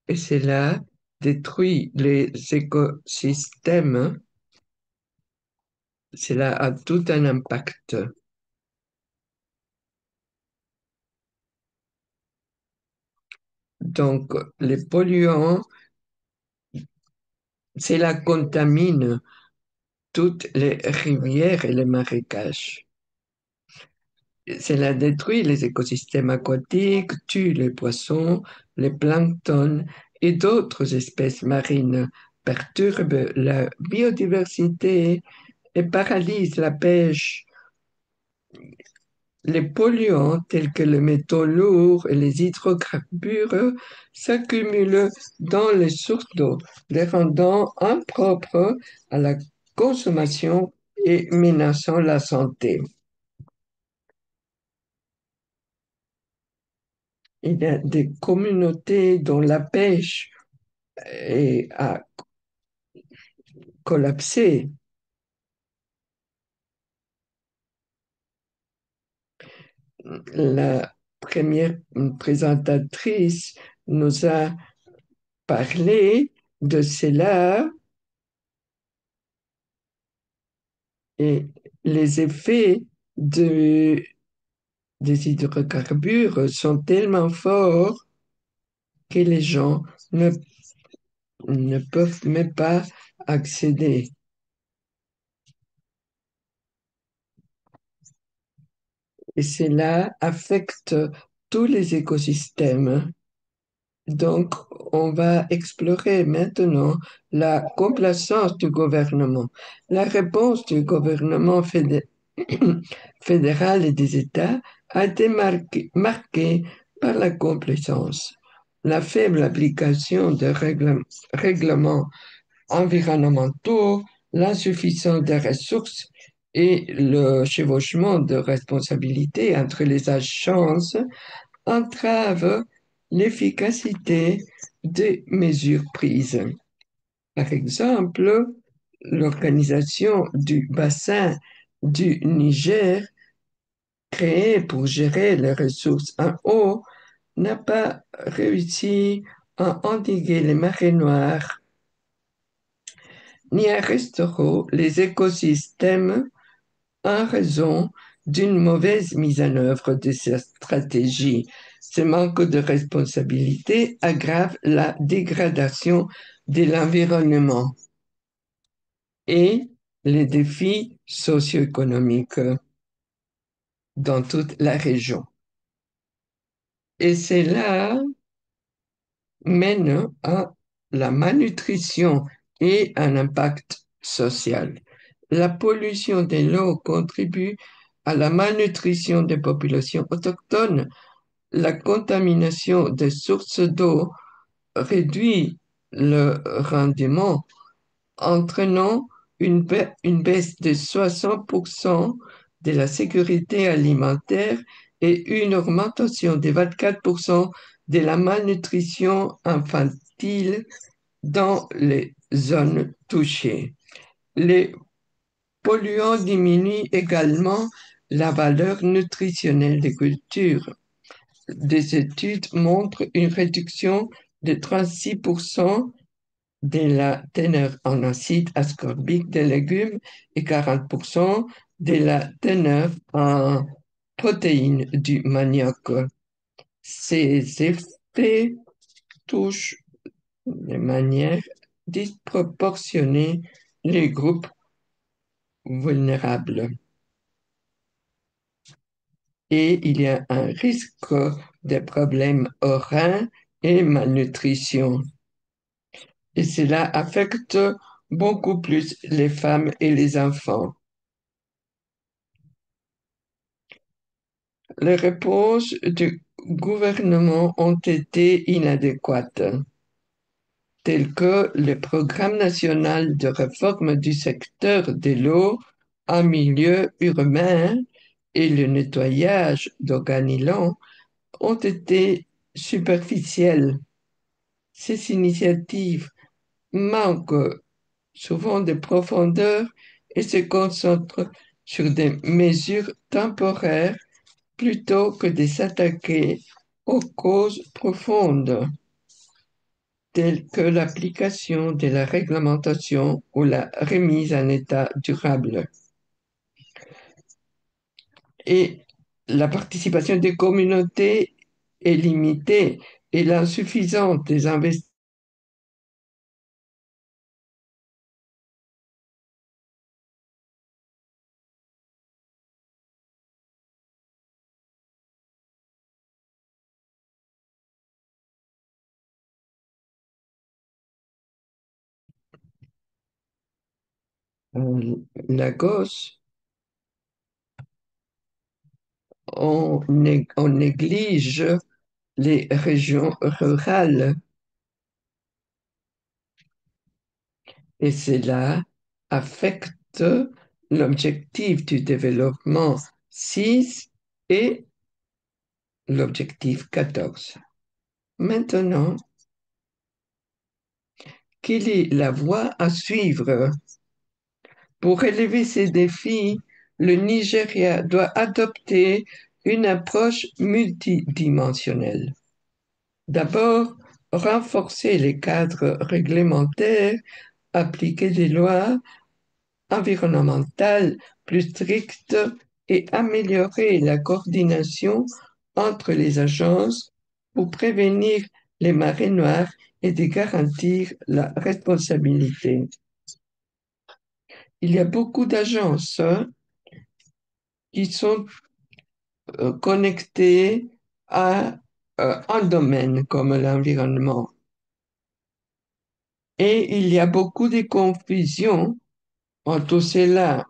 et cela détruit les écosystèmes. Cela a tout un impact. Donc, les polluants, cela contamine toutes les rivières et les marécages. Cela détruit les écosystèmes aquatiques, tue les poissons, les planctons et d'autres espèces marines, perturbe la biodiversité et paralyse la pêche. Les polluants tels que les métaux lourds et les hydrocarbures s'accumulent dans les sources d'eau, les rendant impropres à la consommation et menaçant la santé. Il y a des communautés dont la pêche a collapsé. La première présentatrice nous a parlé de cela et les effets de, des hydrocarbures sont tellement forts que les gens ne peuvent même pas accéder. Et cela affecte tous les écosystèmes. Donc, on va explorer maintenant la complaisance du gouvernement. La réponse du gouvernement fédéral et des États a été marquée par la complaisance. La faible application de règlements environnementaux, l'insuffisance des ressources et le chevauchement de responsabilités entre les agences entravent l'efficacité des mesures prises. Par exemple, l'organisation du bassin du Niger, créée pour gérer les ressources en eau, n'a pas réussi à endiguer les marées noires ni à restaurer les écosystèmes en raison d'une mauvaise mise en œuvre de cette stratégie. Ce manque de responsabilité aggrave la dégradation de l'environnement et les défis socio-économiques dans toute la région. Et cela mène à la malnutrition et un impact social. La pollution de l'eau contribue à la malnutrition des populations autochtones. La contamination des sources d'eau réduit le rendement, entraînant une baisse de 60% de la sécurité alimentaire et une augmentation de 24% de la malnutrition infantile dans les zones touchées. Les polluants diminuent également la valeur nutritionnelle des cultures. Des études montrent une réduction de 36% de la teneur en acide ascorbique des légumes et 40% de la teneur en protéines du manioc. Ces effets touchent de manière disproportionnée les groupes vulnérables. Et il y a un risque de problèmes aux reins et malnutrition. Et cela affecte beaucoup plus les femmes et les enfants. Les réponses du gouvernement ont été inadéquates. tels que le Programme national de réforme du secteur de l'eau en milieu urbain et le nettoyage d'organilons, ont été superficielles. Ces initiatives manquent souvent de profondeur et se concentrent sur des mesures temporaires plutôt que de s'attaquer aux causes profondes, telles que l'application de la réglementation ou la remise en état durable. Et la participation des communautés est limitée et l'insuffisance des investissements. Lagos, on néglige les régions rurales et cela affecte l'objectif du développement 6 et l'objectif 14. Maintenant, quelle est la voie à suivre? Pour relever ces défis, le Nigeria doit adopter une approche multidimensionnelle. D'abord, renforcer les cadres réglementaires, appliquer des lois environnementales plus strictes et améliorer la coordination entre les agences pour prévenir les marées noires et de garantir la responsabilité. Il y a beaucoup d'agences qui sont connectées à un domaine comme l'environnement. Et il y a beaucoup de confusion entre cela.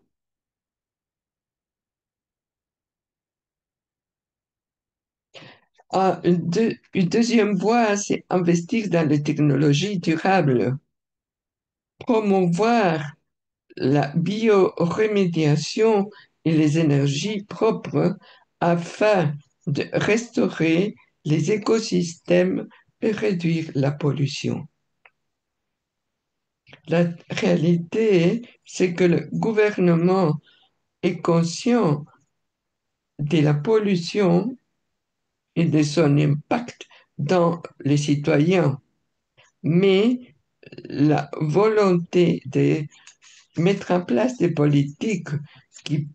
Une deuxième voie, c'est investir dans les technologies durables, promouvoir la bioremédiation et les énergies propres afin de restaurer les écosystèmes et réduire la pollution. La réalité, c'est que le gouvernement est conscient de la pollution et de son impact dans les citoyens, mais la volonté de mettre en place des politiques qui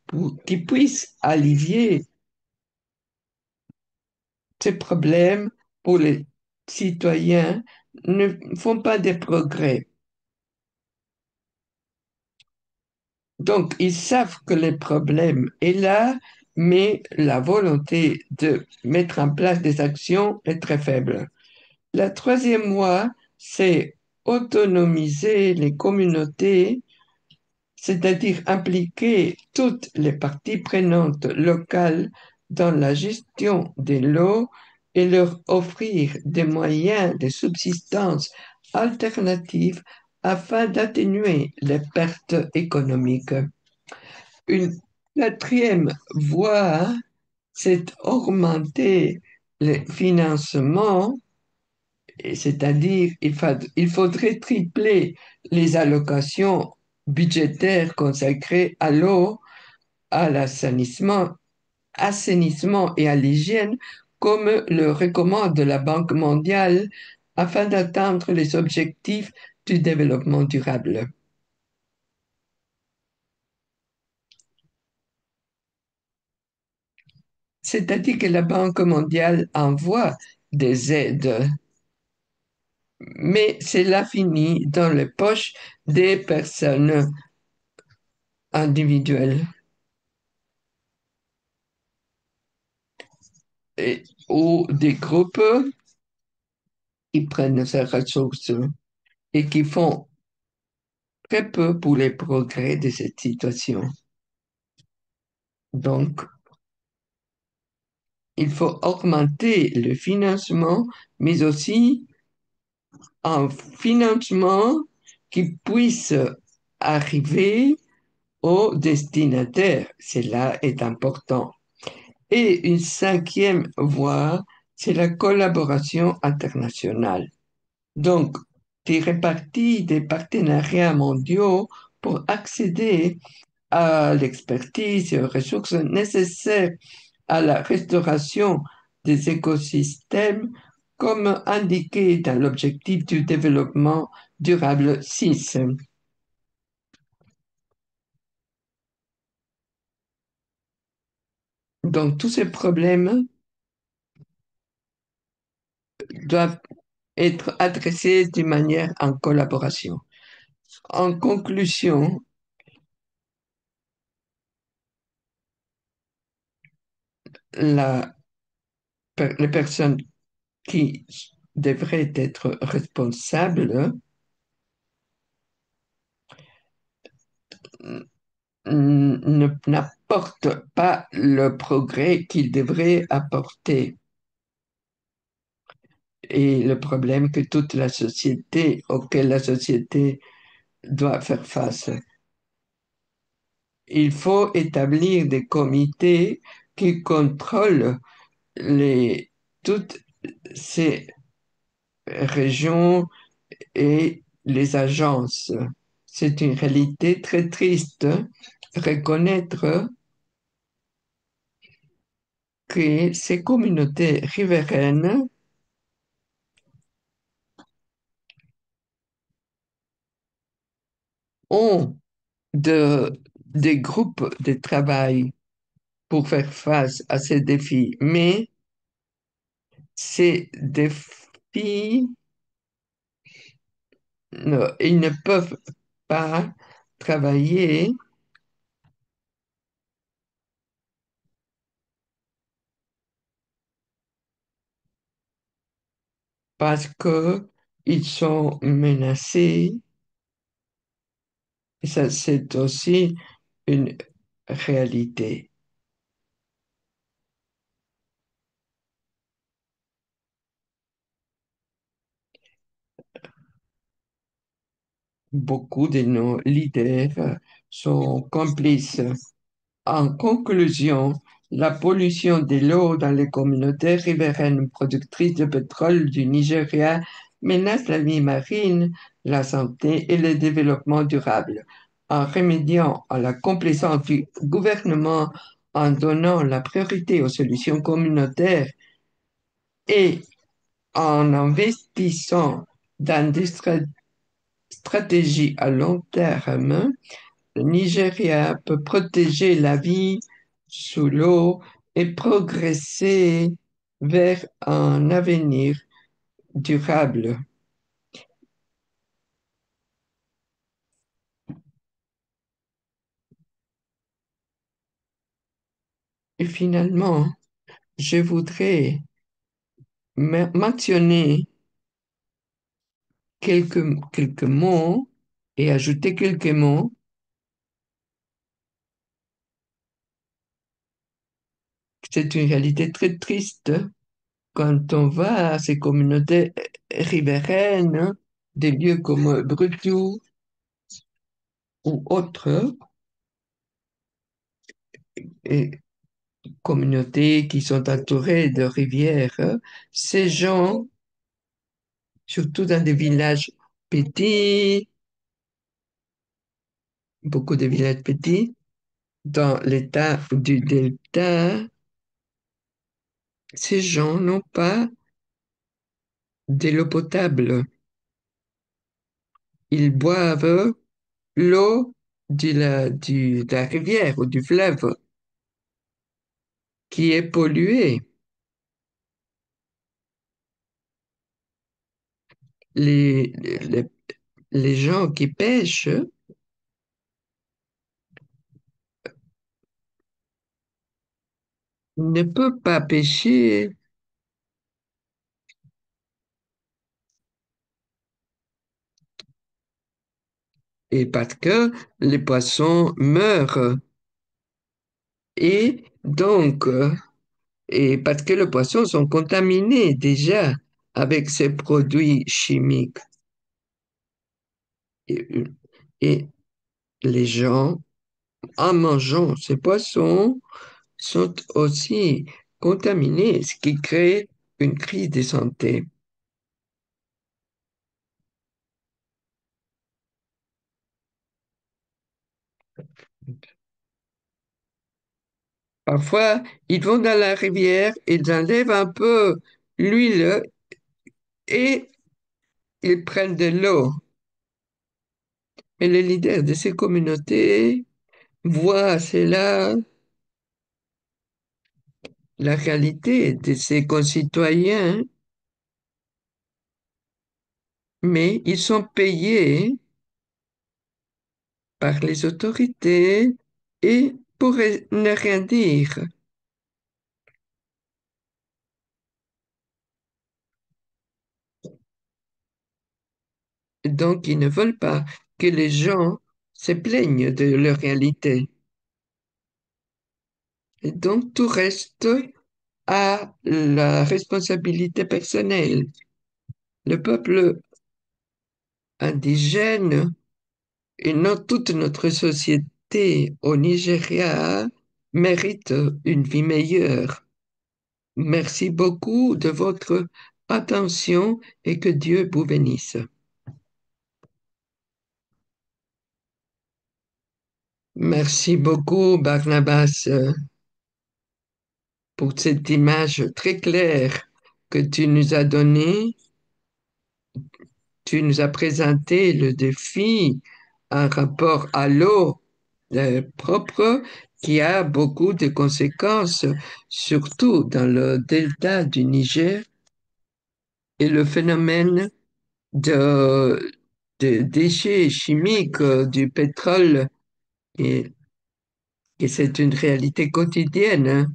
puissent alléger ces problèmes pour les citoyens ne font pas de progrès. Donc, ils savent que le problème est là, mais la volonté de mettre en place des actions est très faible. La troisième voie, c'est autonomiser les communautés, c'est-à-dire impliquer toutes les parties prenantes locales dans la gestion de l'eau et leur offrir des moyens de subsistance alternatifs afin d'atténuer les pertes économiques. Une quatrième voie, c'est augmenter le financement, c'est-à-dire il faudrait tripler les allocations budgétaires consacrées à l'eau, à l'assainissement, assainissement et à l'hygiène, comme le recommande la Banque mondiale, afin d'atteindre les objectifs du développement durable. C'est-à-dire que la Banque mondiale envoie des aides, mais cela finit dans les poches des personnes individuelles ou des groupes qui prennent ces ressources et qui font très peu pour les progrès de cette situation. Donc, il faut augmenter le financement, mais aussi un financement qui puisse arriver au destinataire. Cela est important. Et une cinquième voie, c'est la collaboration internationale. Donc, tirer parti des partenariats mondiaux pour accéder à l'expertise et aux ressources nécessaires à la restauration des écosystèmes, comme indiqué dans l'objectif du développement durable 6. Donc, tous ces problèmes doivent être adressés d'une manière en collaboration. En conclusion, la, les personnes qui devraient être responsables n'apportent pas le progrès qu'ils devraient apporter. Et le problème que toute la société, auquel la société doit faire face. Il faut établir des comités qui contrôlent toutes ces régions et les agences. C'est une réalité très triste. Reconnaître que ces communautés riveraines ont des groupes de travail pour faire face à ces défis, mais ces défis, ils ne peuvent pas travailler parce que ils sont menacés. Et ça, c'est aussi une réalité. Beaucoup de nos leaders sont complices. En conclusion, la pollution de l'eau dans les communautés riveraines productrices de pétrole du Nigeria menace la vie marine, la santé et le développement durable. En remédiant à la complaisance du gouvernement, en donnant la priorité aux solutions communautaires et en investissant dans des stratégies à long terme, le Nigeria peut protéger la vie sous l'eau et progresser vers un avenir durable. Et finalement, je voudrais mentionner quelques mots et ajouter quelques mots. C'est une réalité très triste quand on va à ces communautés riveraines, des lieux comme Brutou ou autres, et communautés qui sont entourées de rivières, ces gens, surtout dans des villages petits, beaucoup de villages petits, dans l'état du delta, ces gens n'ont pas de l'eau potable. Ils boivent l'eau de la rivière ou du fleuve qui est polluée. Les, les, les gens qui pêchent ne peuvent pas pêcher et parce que les poissons meurent. Et donc, et parce que les poissons sont contaminés déjà. avec ces produits chimiques. Et, et les gens, en mangeant ces poissons, sont aussi contaminés, ce qui crée une crise de santé. Parfois, ils vont dans la rivière, ils enlèvent un peu l'huile et ils prennent de l'eau. Mais les leaders de ces communautés voient cela, la réalité de ses concitoyens, mais ils sont payés par les autorités et pour ne rien dire. Donc, ils ne veulent pas que les gens se plaignent de leur réalité. Et donc, tout reste à la responsabilité personnelle. Le peuple indigène et toute notre société au Nigeria mérite une vie meilleure. Merci beaucoup de votre attention et que Dieu vous bénisse. Merci beaucoup, Barnabas, pour cette image très claire que tu nous as donnée. Tu nous as présenté le défi en rapport à l'eau propre qui a beaucoup de conséquences, surtout dans le delta du Niger et le phénomène de, de déchets chimiques du pétrole et, et c'est une réalité quotidienne, hein.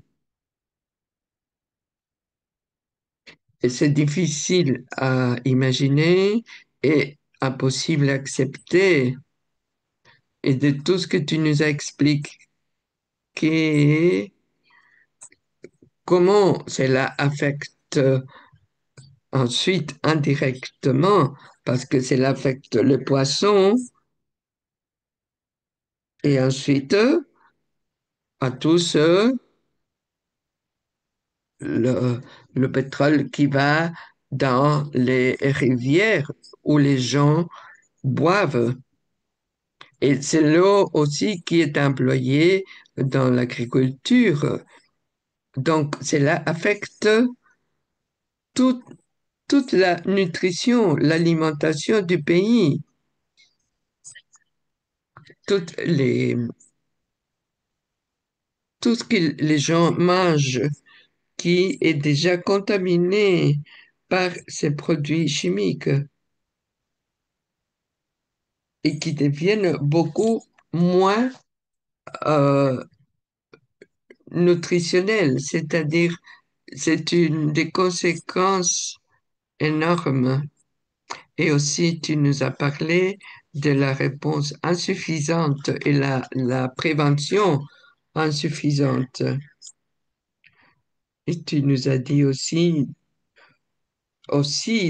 Et c'est difficile à imaginer et impossible à accepter. Et de tout ce que tu nous as expliqué, comment cela affecte ensuite indirectement, parce que cela affecte le poisson, et ensuite à tous le, le pétrole qui va dans les rivières où les gens boivent. Et c'est l'eau aussi qui est employée dans l'agriculture. Donc, cela affecte tout- toute la nutrition, l'alimentation du pays, toutes les, tout ce que les gens mangent qui est déjà contaminé par ces produits chimiques et qui deviennent beaucoup moins euh, nutritionnels, c'est-à-dire c'est une des conséquences énormes. Et aussi, tu nous as parlé de la réponse insuffisante et la prévention insuffisante. Et tu nous as dit aussi,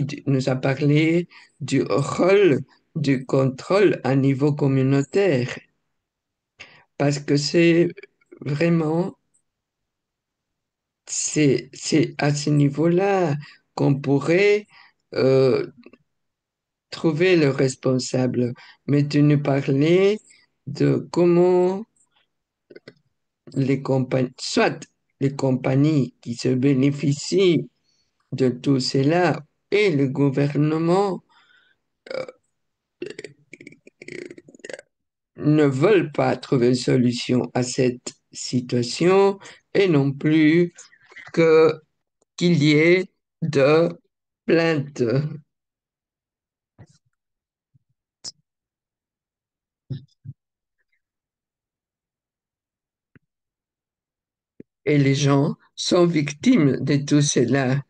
tu nous as parlé du rôle du contrôle à niveau communautaire, parce que c'est vraiment, c'est à ce niveau-là qu'on pourrait euh, trouver le responsable. Mais tu nous parlais de comment les compagnies, soit les compagnies qui se bénéficient de tout cela et le gouvernement ne veulent pas trouver une solution à cette situation et non plus que qu'il y ait de plaintes. Et les gens sont victimes de tout cela.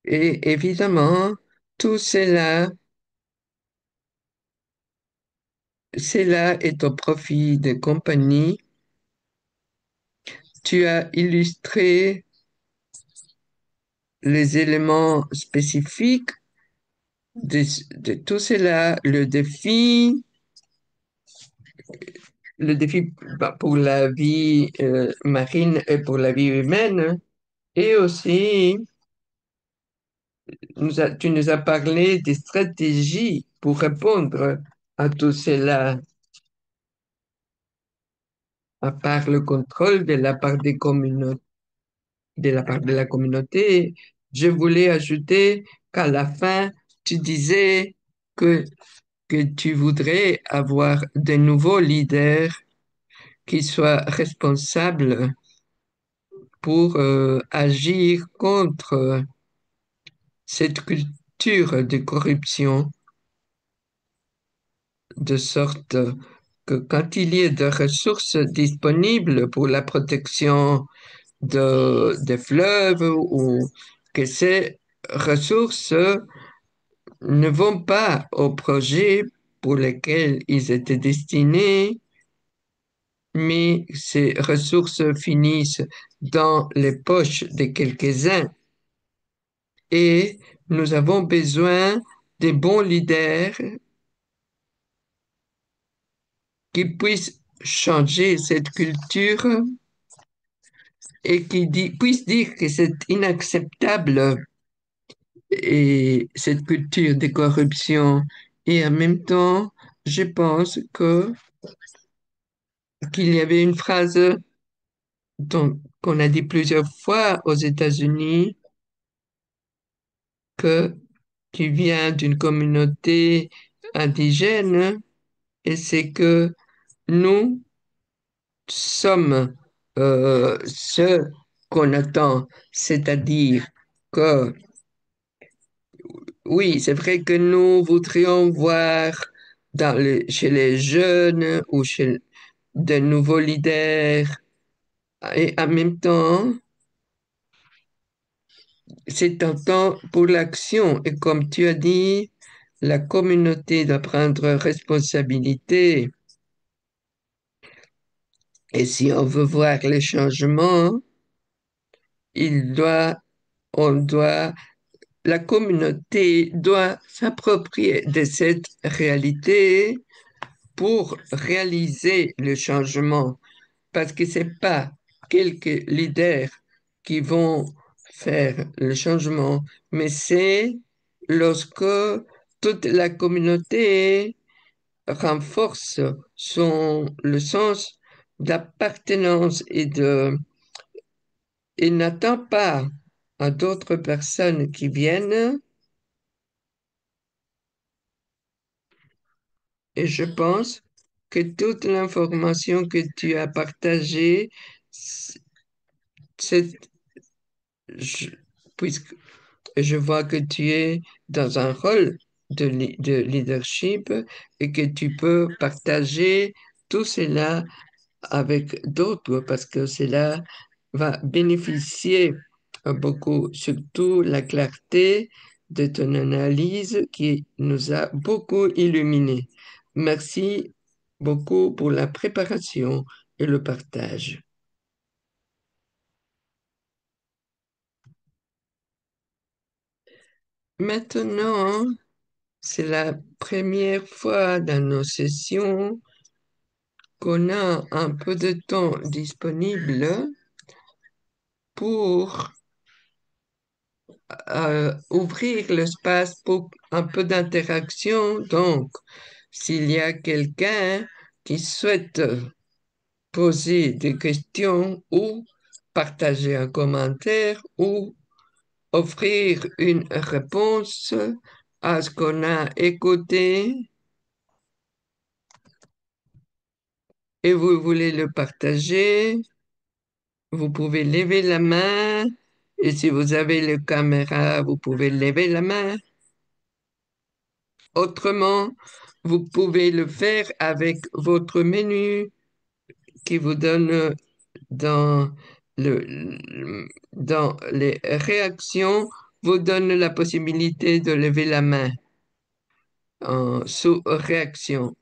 Et évidemment, tout cela cela est au profit des compagnies. Tu as illustré les éléments spécifiques de, de tout cela, le défi bah, pour la vie marine et pour la vie humaine. Et aussi, tu nous as parlé des stratégies pour répondre à tout cela, à part le contrôle de la part des communautés, de la part de la communauté. Je voulais ajouter qu'à la fin, tu disais que, que tu voudrais avoir de nouveaux leaders qui soient responsables pour agir contre cette culture de corruption, de sorte que quand il y ait de ressources disponibles pour la protection des fleuves ou que ces ressources ne vont pas aux projets pour lesquels ils étaient destinés, mais ces ressources finissent dans les poches de quelques-uns. Et nous avons besoin de bons leaders qui puissent changer cette culture et puissent dire que c'est inacceptable et cette culture de corruption. Et en même temps, je pense qu'il y avait une phrase qu'on a dit plusieurs fois aux États-Unis que tu viens d'une communauté indigène et c'est que nous sommes ceux qu'on attend, c'est-à-dire que oui, c'est vrai que nous voudrions voir chez les jeunes ou chez de nouveaux leaders et en même temps, c'est un temps pour l'action et comme tu as dit, la communauté doit prendre responsabilité et si on veut voir les changements, il doit, on doit la communauté doit s'approprier de cette réalité pour réaliser le changement, parce que ce n'est pas quelques leaders qui vont faire le changement, mais c'est lorsque toute la communauté renforce le sens d'appartenance et n'attend pas à d'autres personnes qui viennent. Et je pense que toute l'information que tu as partagée, c'est, je- puisque je vois que tu es dans un rôle de leadership et que tu peux partager tout cela avec d'autres parce que cela va bénéficier beaucoup, surtout la clarté de ton analyse qui nous a beaucoup illuminés. Merci beaucoup pour la préparation et le partage. Maintenant, c'est la première fois dans nos sessions qu'on a un peu de temps disponible pour ouvrir l'espace pour un peu d'interaction. Donc, s'il y a quelqu'un qui souhaite poser des questions ou partager un commentaire ou offrir une réponse à ce qu'on a écouté et vous voulez le partager, vous pouvez lever la main et si vous avez le caméra, vous pouvez lever la main. Autrement, vous pouvez le faire avec votre menu qui vous donne dans dans les réactions, vous donne la possibilité de lever la main en sous-réaction.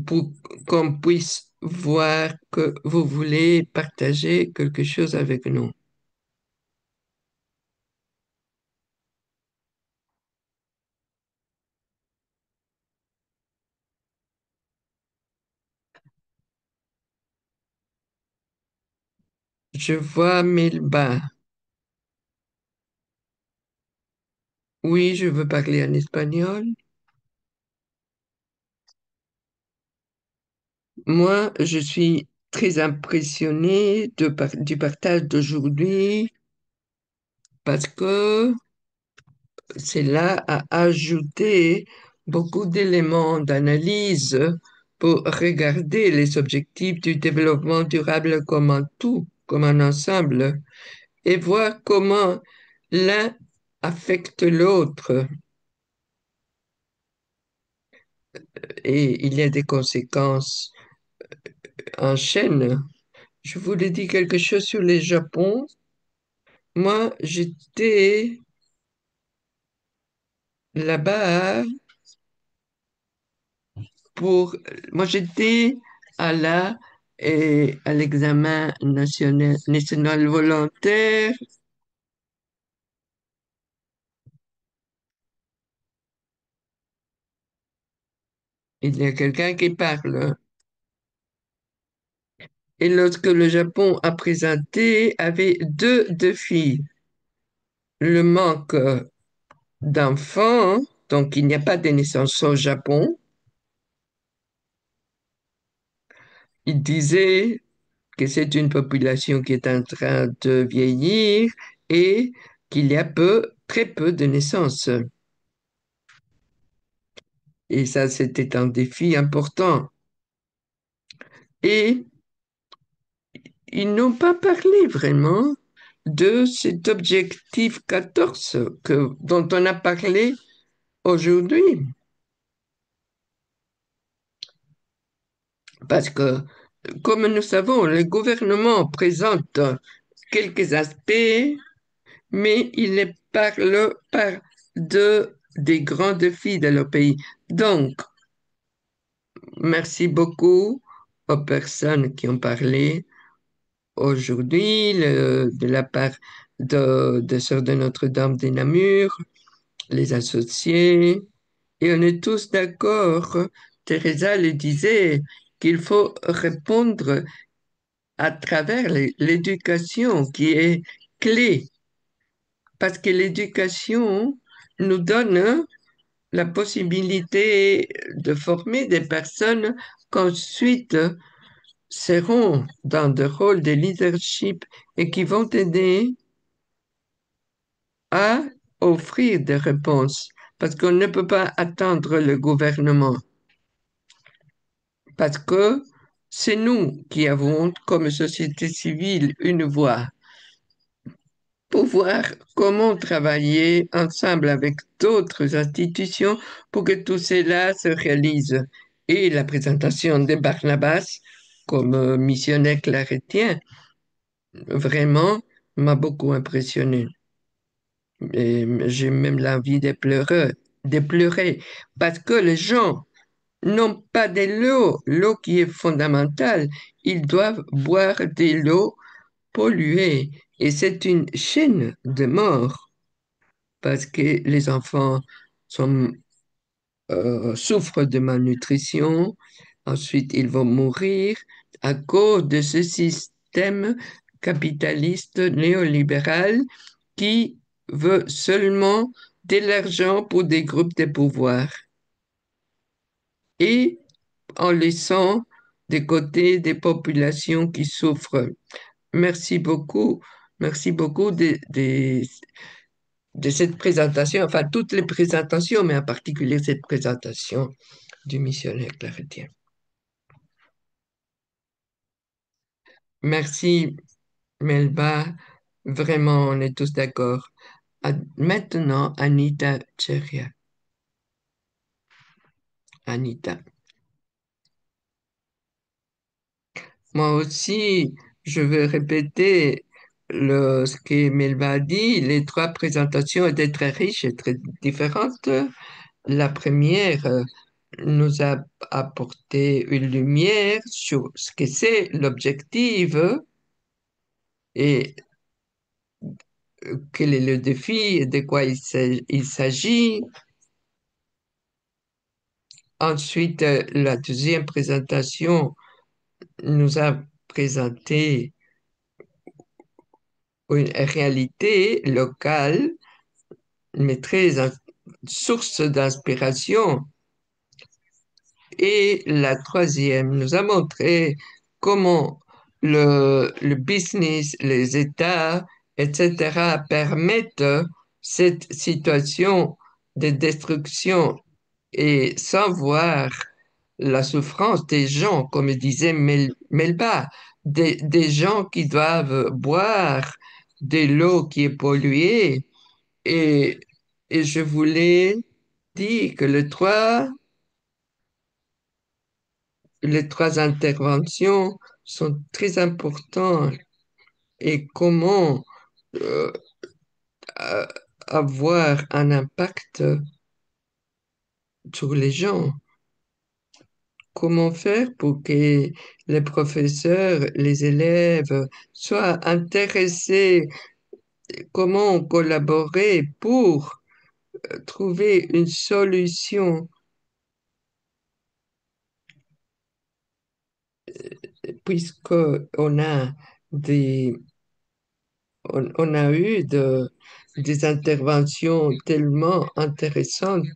pour qu'on puisse voir que vous voulez partager quelque chose avec nous. Je vois Melba. Oui, je veux parler en espagnol. Moi, je suis très impressionnée du partage d'aujourd'hui parce que cela a ajouté beaucoup d'éléments d'analyse pour regarder les objectifs du développement durable comme un tout, comme un ensemble, et voir comment l'un affecte l'autre. Et il y a des conséquences en chaîne. Je voulais dire quelque chose sur le Japon. Moi, j'étais là-bas pour... Moi, j'étais à la... Et à l'examen national volontaire, il y a quelqu'un qui parle. Et lorsque le Japon a présenté, avait deux défis. Le manque d'enfants, donc il n'y a pas de naissance au Japon. Il disait que c'est une population qui est en train de vieillir et qu'il y a très peu de naissances. Et ça, c'était un défi important. Et ils n'ont pas parlé vraiment de cet objectif 14 dont on a parlé aujourd'hui. Parce que, comme nous savons, le gouvernement présente quelques aspects, mais il ne parle pas des grands défis de leur pays. Donc, merci beaucoup aux personnes qui ont parlé aujourd'hui, de la part de Sœurs de Notre-Dame des Namur, les associés, et on est tous d'accord. Teresa le disait qu'il faut répondre à travers l'éducation qui est clé, parce que l'éducation nous donne la possibilité de former des personnes qu'ensuite seront dans des rôles de leadership et qui vont aider à offrir des réponses, parce qu'on ne peut pas attendre le gouvernement, parce que c'est nous qui avons, comme société civile, une voix pour voir comment travailler ensemble avec d'autres institutions pour que tout cela se réalise. Et la présentation de Barnabas comme missionnaire claretien, vraiment, m'a beaucoup impressionné. Et j'ai même l'envie de pleurer, parce que les gens n'ont pas de l'eau qui est fondamentale. Ils doivent boire de l'eau polluée. Et c'est une chaîne de mort, parce que les enfants sont, souffrent de malnutrition, ensuite ils vont mourir à cause de ce système capitaliste néolibéral qui veut seulement de l'argent pour des groupes de pouvoir et en laissant de côté des populations qui souffrent. Merci beaucoup de cette présentation, enfin toutes les présentations, mais en particulier cette présentation du missionnaire claretien. Merci, Melba. Vraiment, on est tous d'accord. Maintenant, Anita Tcheria. Anita. Moi aussi, je vais répéter ce que Melba a dit. Les trois présentations étaient très riches et très différentes. La première, nous a apporté une lumière sur ce que c'est l'objectif et quel est le défi et de quoi il s'agit. Ensuite, la deuxième présentation nous a présenté une réalité locale, mais source d'inspiration. Et la troisième nous a montré comment le business, les États, etc., permettent cette situation de destruction et sans voir la souffrance des gens, comme disait Melba, des gens qui doivent boire de l'eau qui est polluée. Et, et je voulais dire que les trois interventions sont très importantes et comment euh, a- avoir un impact sur les gens. Comment faire pour que les professeurs, les élèves soient intéressés, comment collaborer pour trouver une solution, puisqu'on a des, on a eu des interventions tellement intéressantes.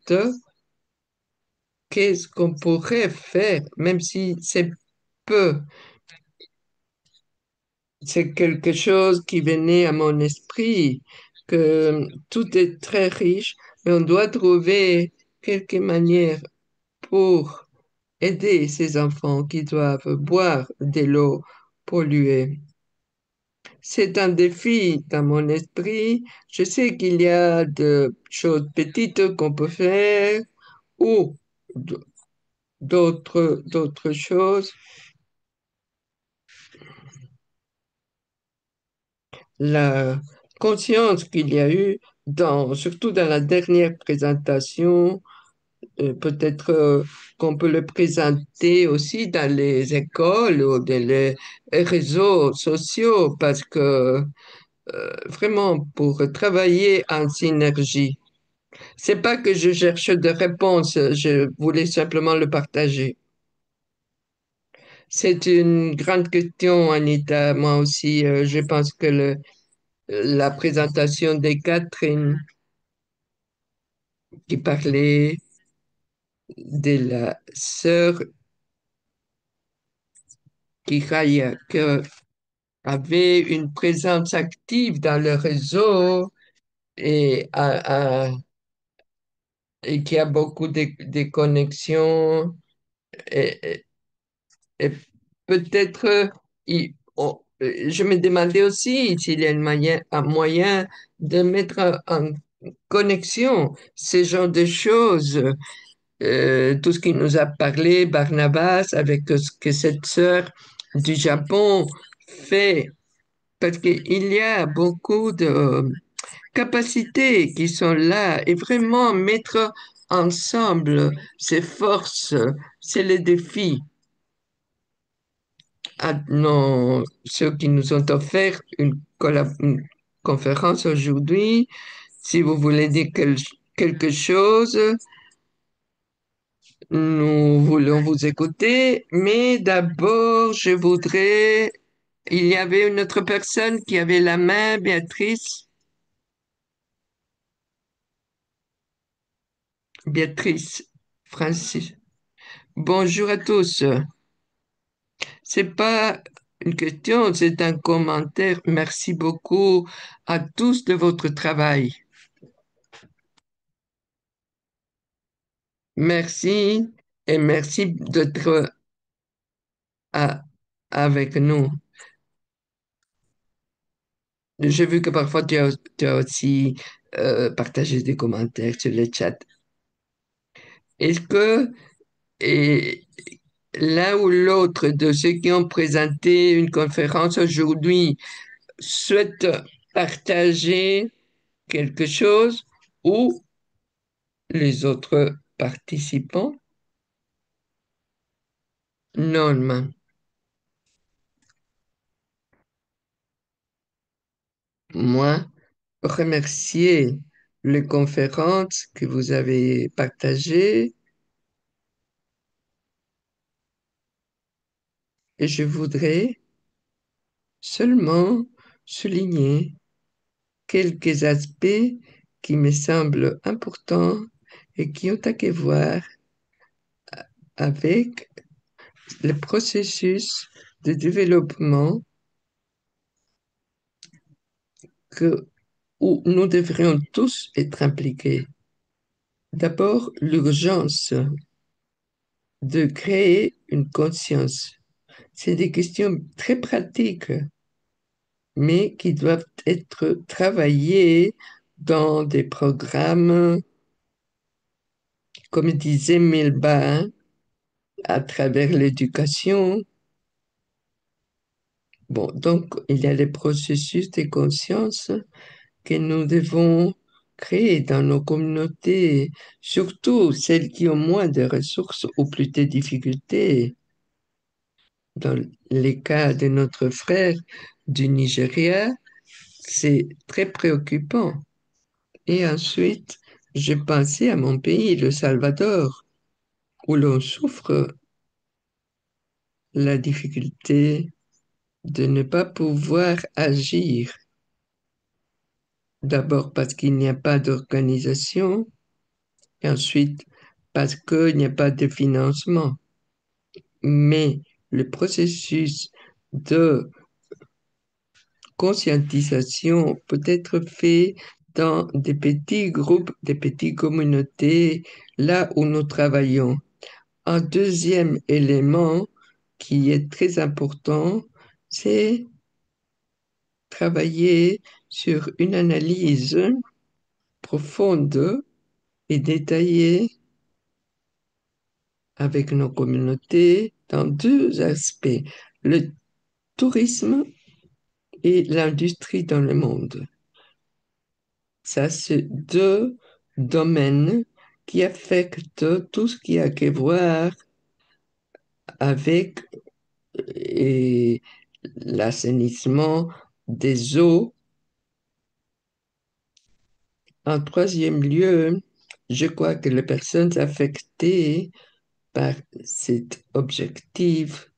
Qu'est-ce qu'on pourrait faire, même si c'est peu, c'est quelque chose qui venait à mon esprit, que tout est très riche, mais on doit trouver quelque manière pour aider ces enfants qui doivent boire de l'eau polluée. C'est un défi dans mon esprit. Je sais qu'il y a de choses petites qu'on peut faire ou d- d'autres choses. La conscience qu'il y a eu surtout dans la dernière présentation, peut-être qu'on peut le présenter aussi dans les écoles ou dans les réseaux sociaux parce que vraiment pour travailler en synergie. C'est pas que je cherche de réponse, je voulais simplement le partager. C'est une grande question, Anita. Moi aussi, je pense que la présentation des Catherine qui parlait de la sœur Kiraya, qui avait une présence active dans le réseau et, et qui a beaucoup de connexions. Et, et peut-être, je me demandais aussi s'il y a un moyen de mettre en connexion ce genre de choses. Tout ce qui nous a parlé, Barnabas, avec ce que cette sœur du Japon fait, parce qu'il y a beaucoup de capacités qui sont là et vraiment mettre ensemble ces forces, c'est le défi. À ceux qui nous ont offert une conférence aujourd'hui, si vous voulez dire quelque chose, nous voulons vous écouter, mais d'abord, je voudrais... Il y avait une autre personne qui avait la main, Béatrice. Béatrice, Francis. Bonjour à tous. C'est pas une question, c'est un commentaire. Merci beaucoup à tous de votre travail. Merci et merci d'être à- avec nous. J'ai vu que parfois tu as aussi partagé des commentaires sur le chat. Est-ce que et l'un ou l'autre de ceux qui ont présenté une conférence aujourd'hui souhaite partager quelque chose ou les autres participants? Norma, moi, remercier les conférences que vous avez partagées et je voudrais seulement souligner quelques aspects qui me semblent importants et qui ont à voir avec le processus de développement que, où nous devrions tous être impliqués. D'abord, l'urgence de créer une conscience. C'est des questions très pratiques, mais qui doivent être travaillées dans des programmes, comme disait Milba, à travers l'éducation. Bon, donc il y a les processus de conscience que nous devons créer dans nos communautés, surtout celles qui ont moins de ressources ou plus de difficultés. Dans les cas de notre frère du Nigeria, c'est très préoccupant. Et ensuite, j'ai pensé à mon pays, le Salvador, où l'on souffre la difficulté de ne pas pouvoir agir. D'abord parce qu'il n'y a pas d'organisation, et ensuite parce qu'il n'y a pas de financement. Mais le processus de conscientisation peut être fait dans des petits groupes, des petites communautés, là où nous travaillons. Un deuxième élément qui est très important, c'est travailler sur une analyse profonde et détaillée avec nos communautés dans deux aspects, le tourisme et l'industrie dans le monde. Ça, c'est deux domaines qui affectent tout ce qui a à voir avec l'assainissement des eaux. En troisième lieu, je crois que les personnes affectées par cet objectif,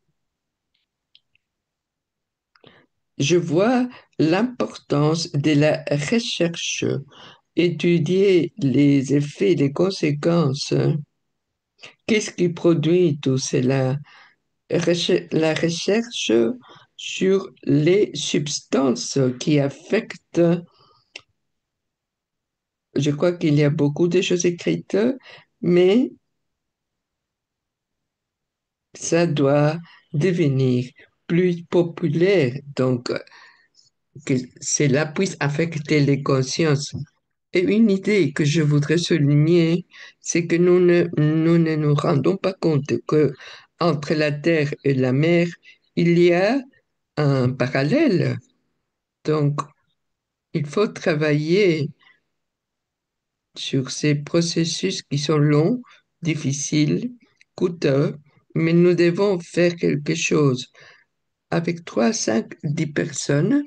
je vois l'importance de la recherche, étudier les effets, les conséquences. Qu'est-ce qui produit tout cela? La recherche sur les substances qui affectent. Je crois qu'il y a beaucoup de choses écrites, mais ça doit devenir plus populaire, donc que cela puisse affecter les consciences. Et une idée que je voudrais souligner, c'est que nous ne nous rendons pas compte que entre la terre et la mer, il y a un parallèle. Donc, il faut travailler sur ces processus qui sont longs, difficiles, coûteux, mais nous devons faire quelque chose. Avec 3, 5, 10 personnes,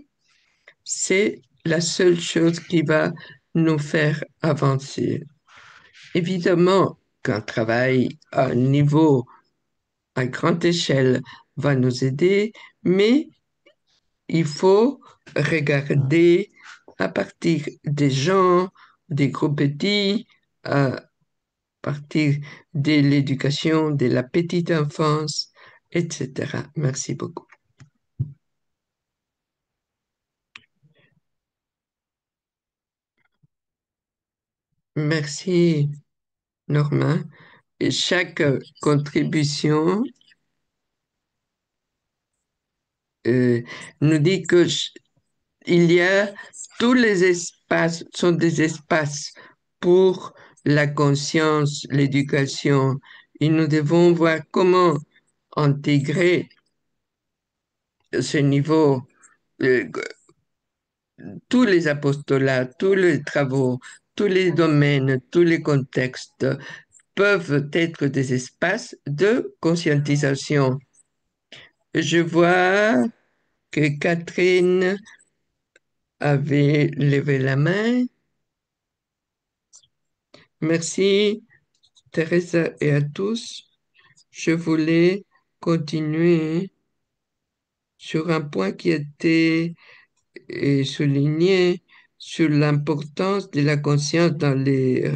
c'est la seule chose qui va nous faire avancer. Évidemment qu'un travail à un niveau, à grande échelle, va nous aider, mais il faut regarder à partir des gens, des groupes petits, à partir de l'éducation, de la petite enfance, etc. Merci beaucoup. Merci, Norma. Et chaque contribution euh, nous dit que il y a tous les espaces sont des espaces pour la conscience, l'éducation, et nous devons voir comment intégrer ce niveau, euh, tous les apostolats, tous les travaux, tous les domaines, tous les contextes, peuvent être des espaces de conscientisation. Je vois que Catherine avait levé la main. Merci, Teresa, et à tous. Je voulais continuer sur un point qui était souligné sur l'importance de la conscience dans les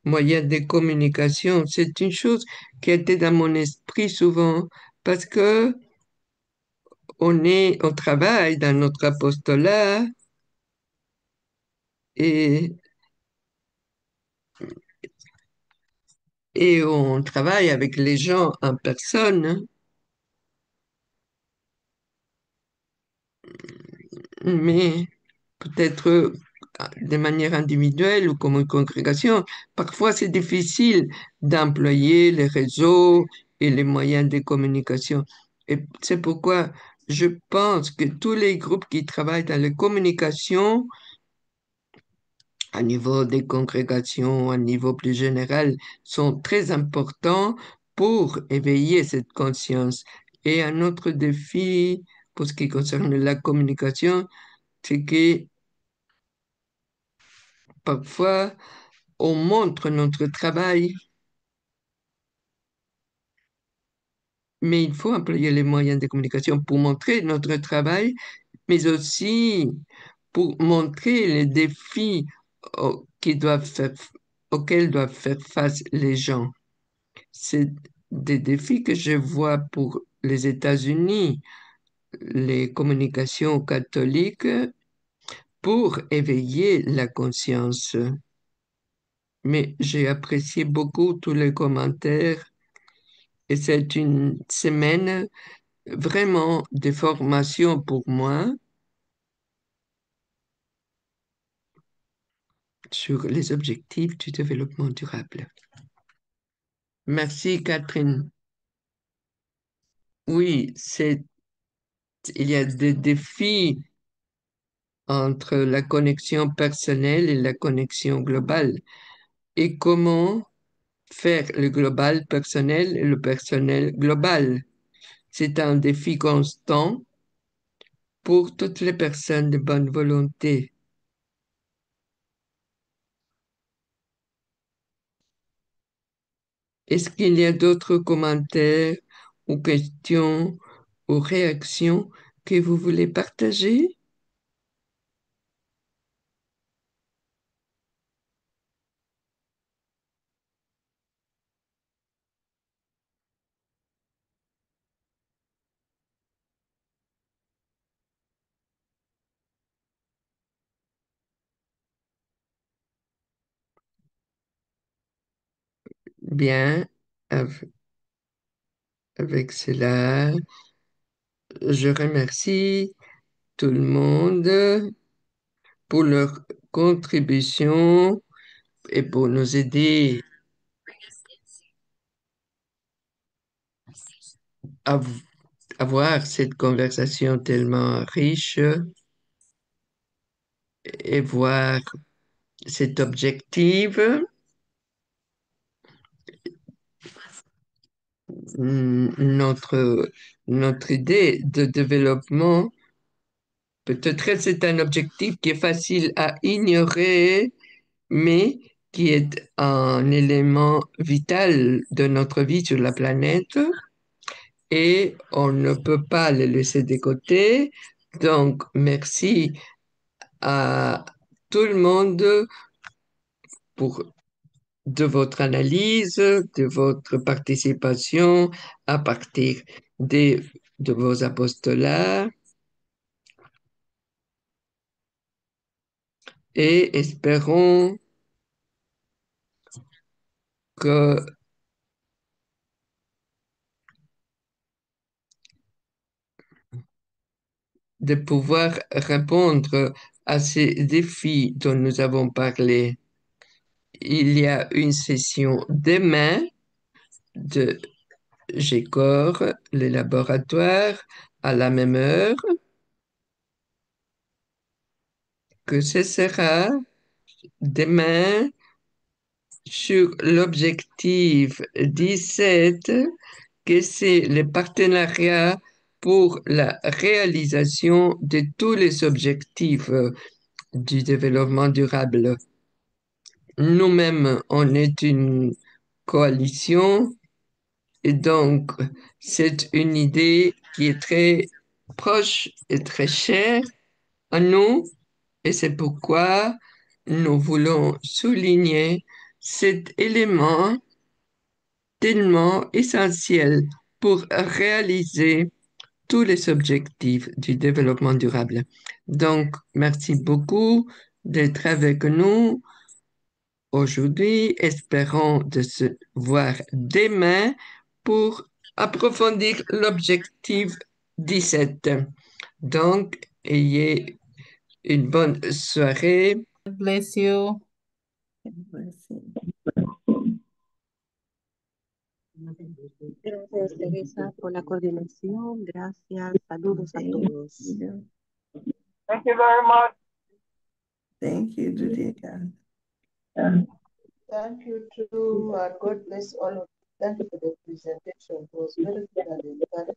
moyens de communication. C'est une chose qui était dans mon esprit souvent parce que on travaille dans notre apostolat et, et on travaille avec les gens en personne, mais peut-être de manière individuelle ou comme une congrégation. Parfois, c'est difficile d'employer les réseaux et les moyens de communication. Et c'est pourquoi je pense que tous les groupes qui travaillent dans la communication, à niveau des congrégations, à niveau plus général, sont très importants pour éveiller cette conscience. Et un autre défi pour ce qui concerne la communication, c'est que parfois, on montre notre travail, mais il faut employer les moyens de communication pour montrer notre travail, mais aussi pour montrer les défis auxquels doivent faire face les gens. C'est des défis que je vois pour les États-Unis, les communications catholiques, pour éveiller la conscience. Mais j'ai apprécié beaucoup tous les commentaires et c'est une semaine vraiment de formation pour moi sur les objectifs du développement durable. Merci, Catherine. Oui, il y a des défis entre la connexion personnelle et la connexion globale. Et comment faire le global personnel et le personnel global? C'est un défi constant pour toutes les personnes de bonne volonté. Est-ce qu'il y a d'autres commentaires ou questions ou réactions que vous voulez partager? Bien, av- avec cela, je remercie tout le monde pour leur contribution et pour nous aider à avoir cette conversation tellement riche et voir cet objectif. Notre, notre idée de développement, peut-être c'est un objectif qui est facile à ignorer, mais qui est un élément vital de notre vie sur la planète et on ne peut pas le laisser de côté. Donc, merci à tout le monde pour de votre analyse, de votre participation à partir de, de vos apostolats et espérons que de pouvoir répondre à ces défis dont nous avons parlé. Il y a une session demain de GECOR, le laboratoire, à la même heure, que ce sera demain sur l'objectif 17, que c'est le partenariat pour la réalisation de tous les objectifs du développement durable. Nous-mêmes, on est une coalition et donc c'est une idée qui est très proche et très chère à nous et c'est pourquoi nous voulons souligner cet élément tellement essentiel pour réaliser tous les objectifs du développement durable. Donc, merci beaucoup d'être avec nous aujourd'hui. Espérons de se voir demain pour approfondir l'objectif 17. Donc, ayez une bonne soirée. Bless you. Gracias, Teresa, por la coordinación. Gracias. Saludos a todos. Thank you very much. Thank you, Judika. Thank you too, and God bless all of you. Thank you for the presentation. It was very good and encouraging.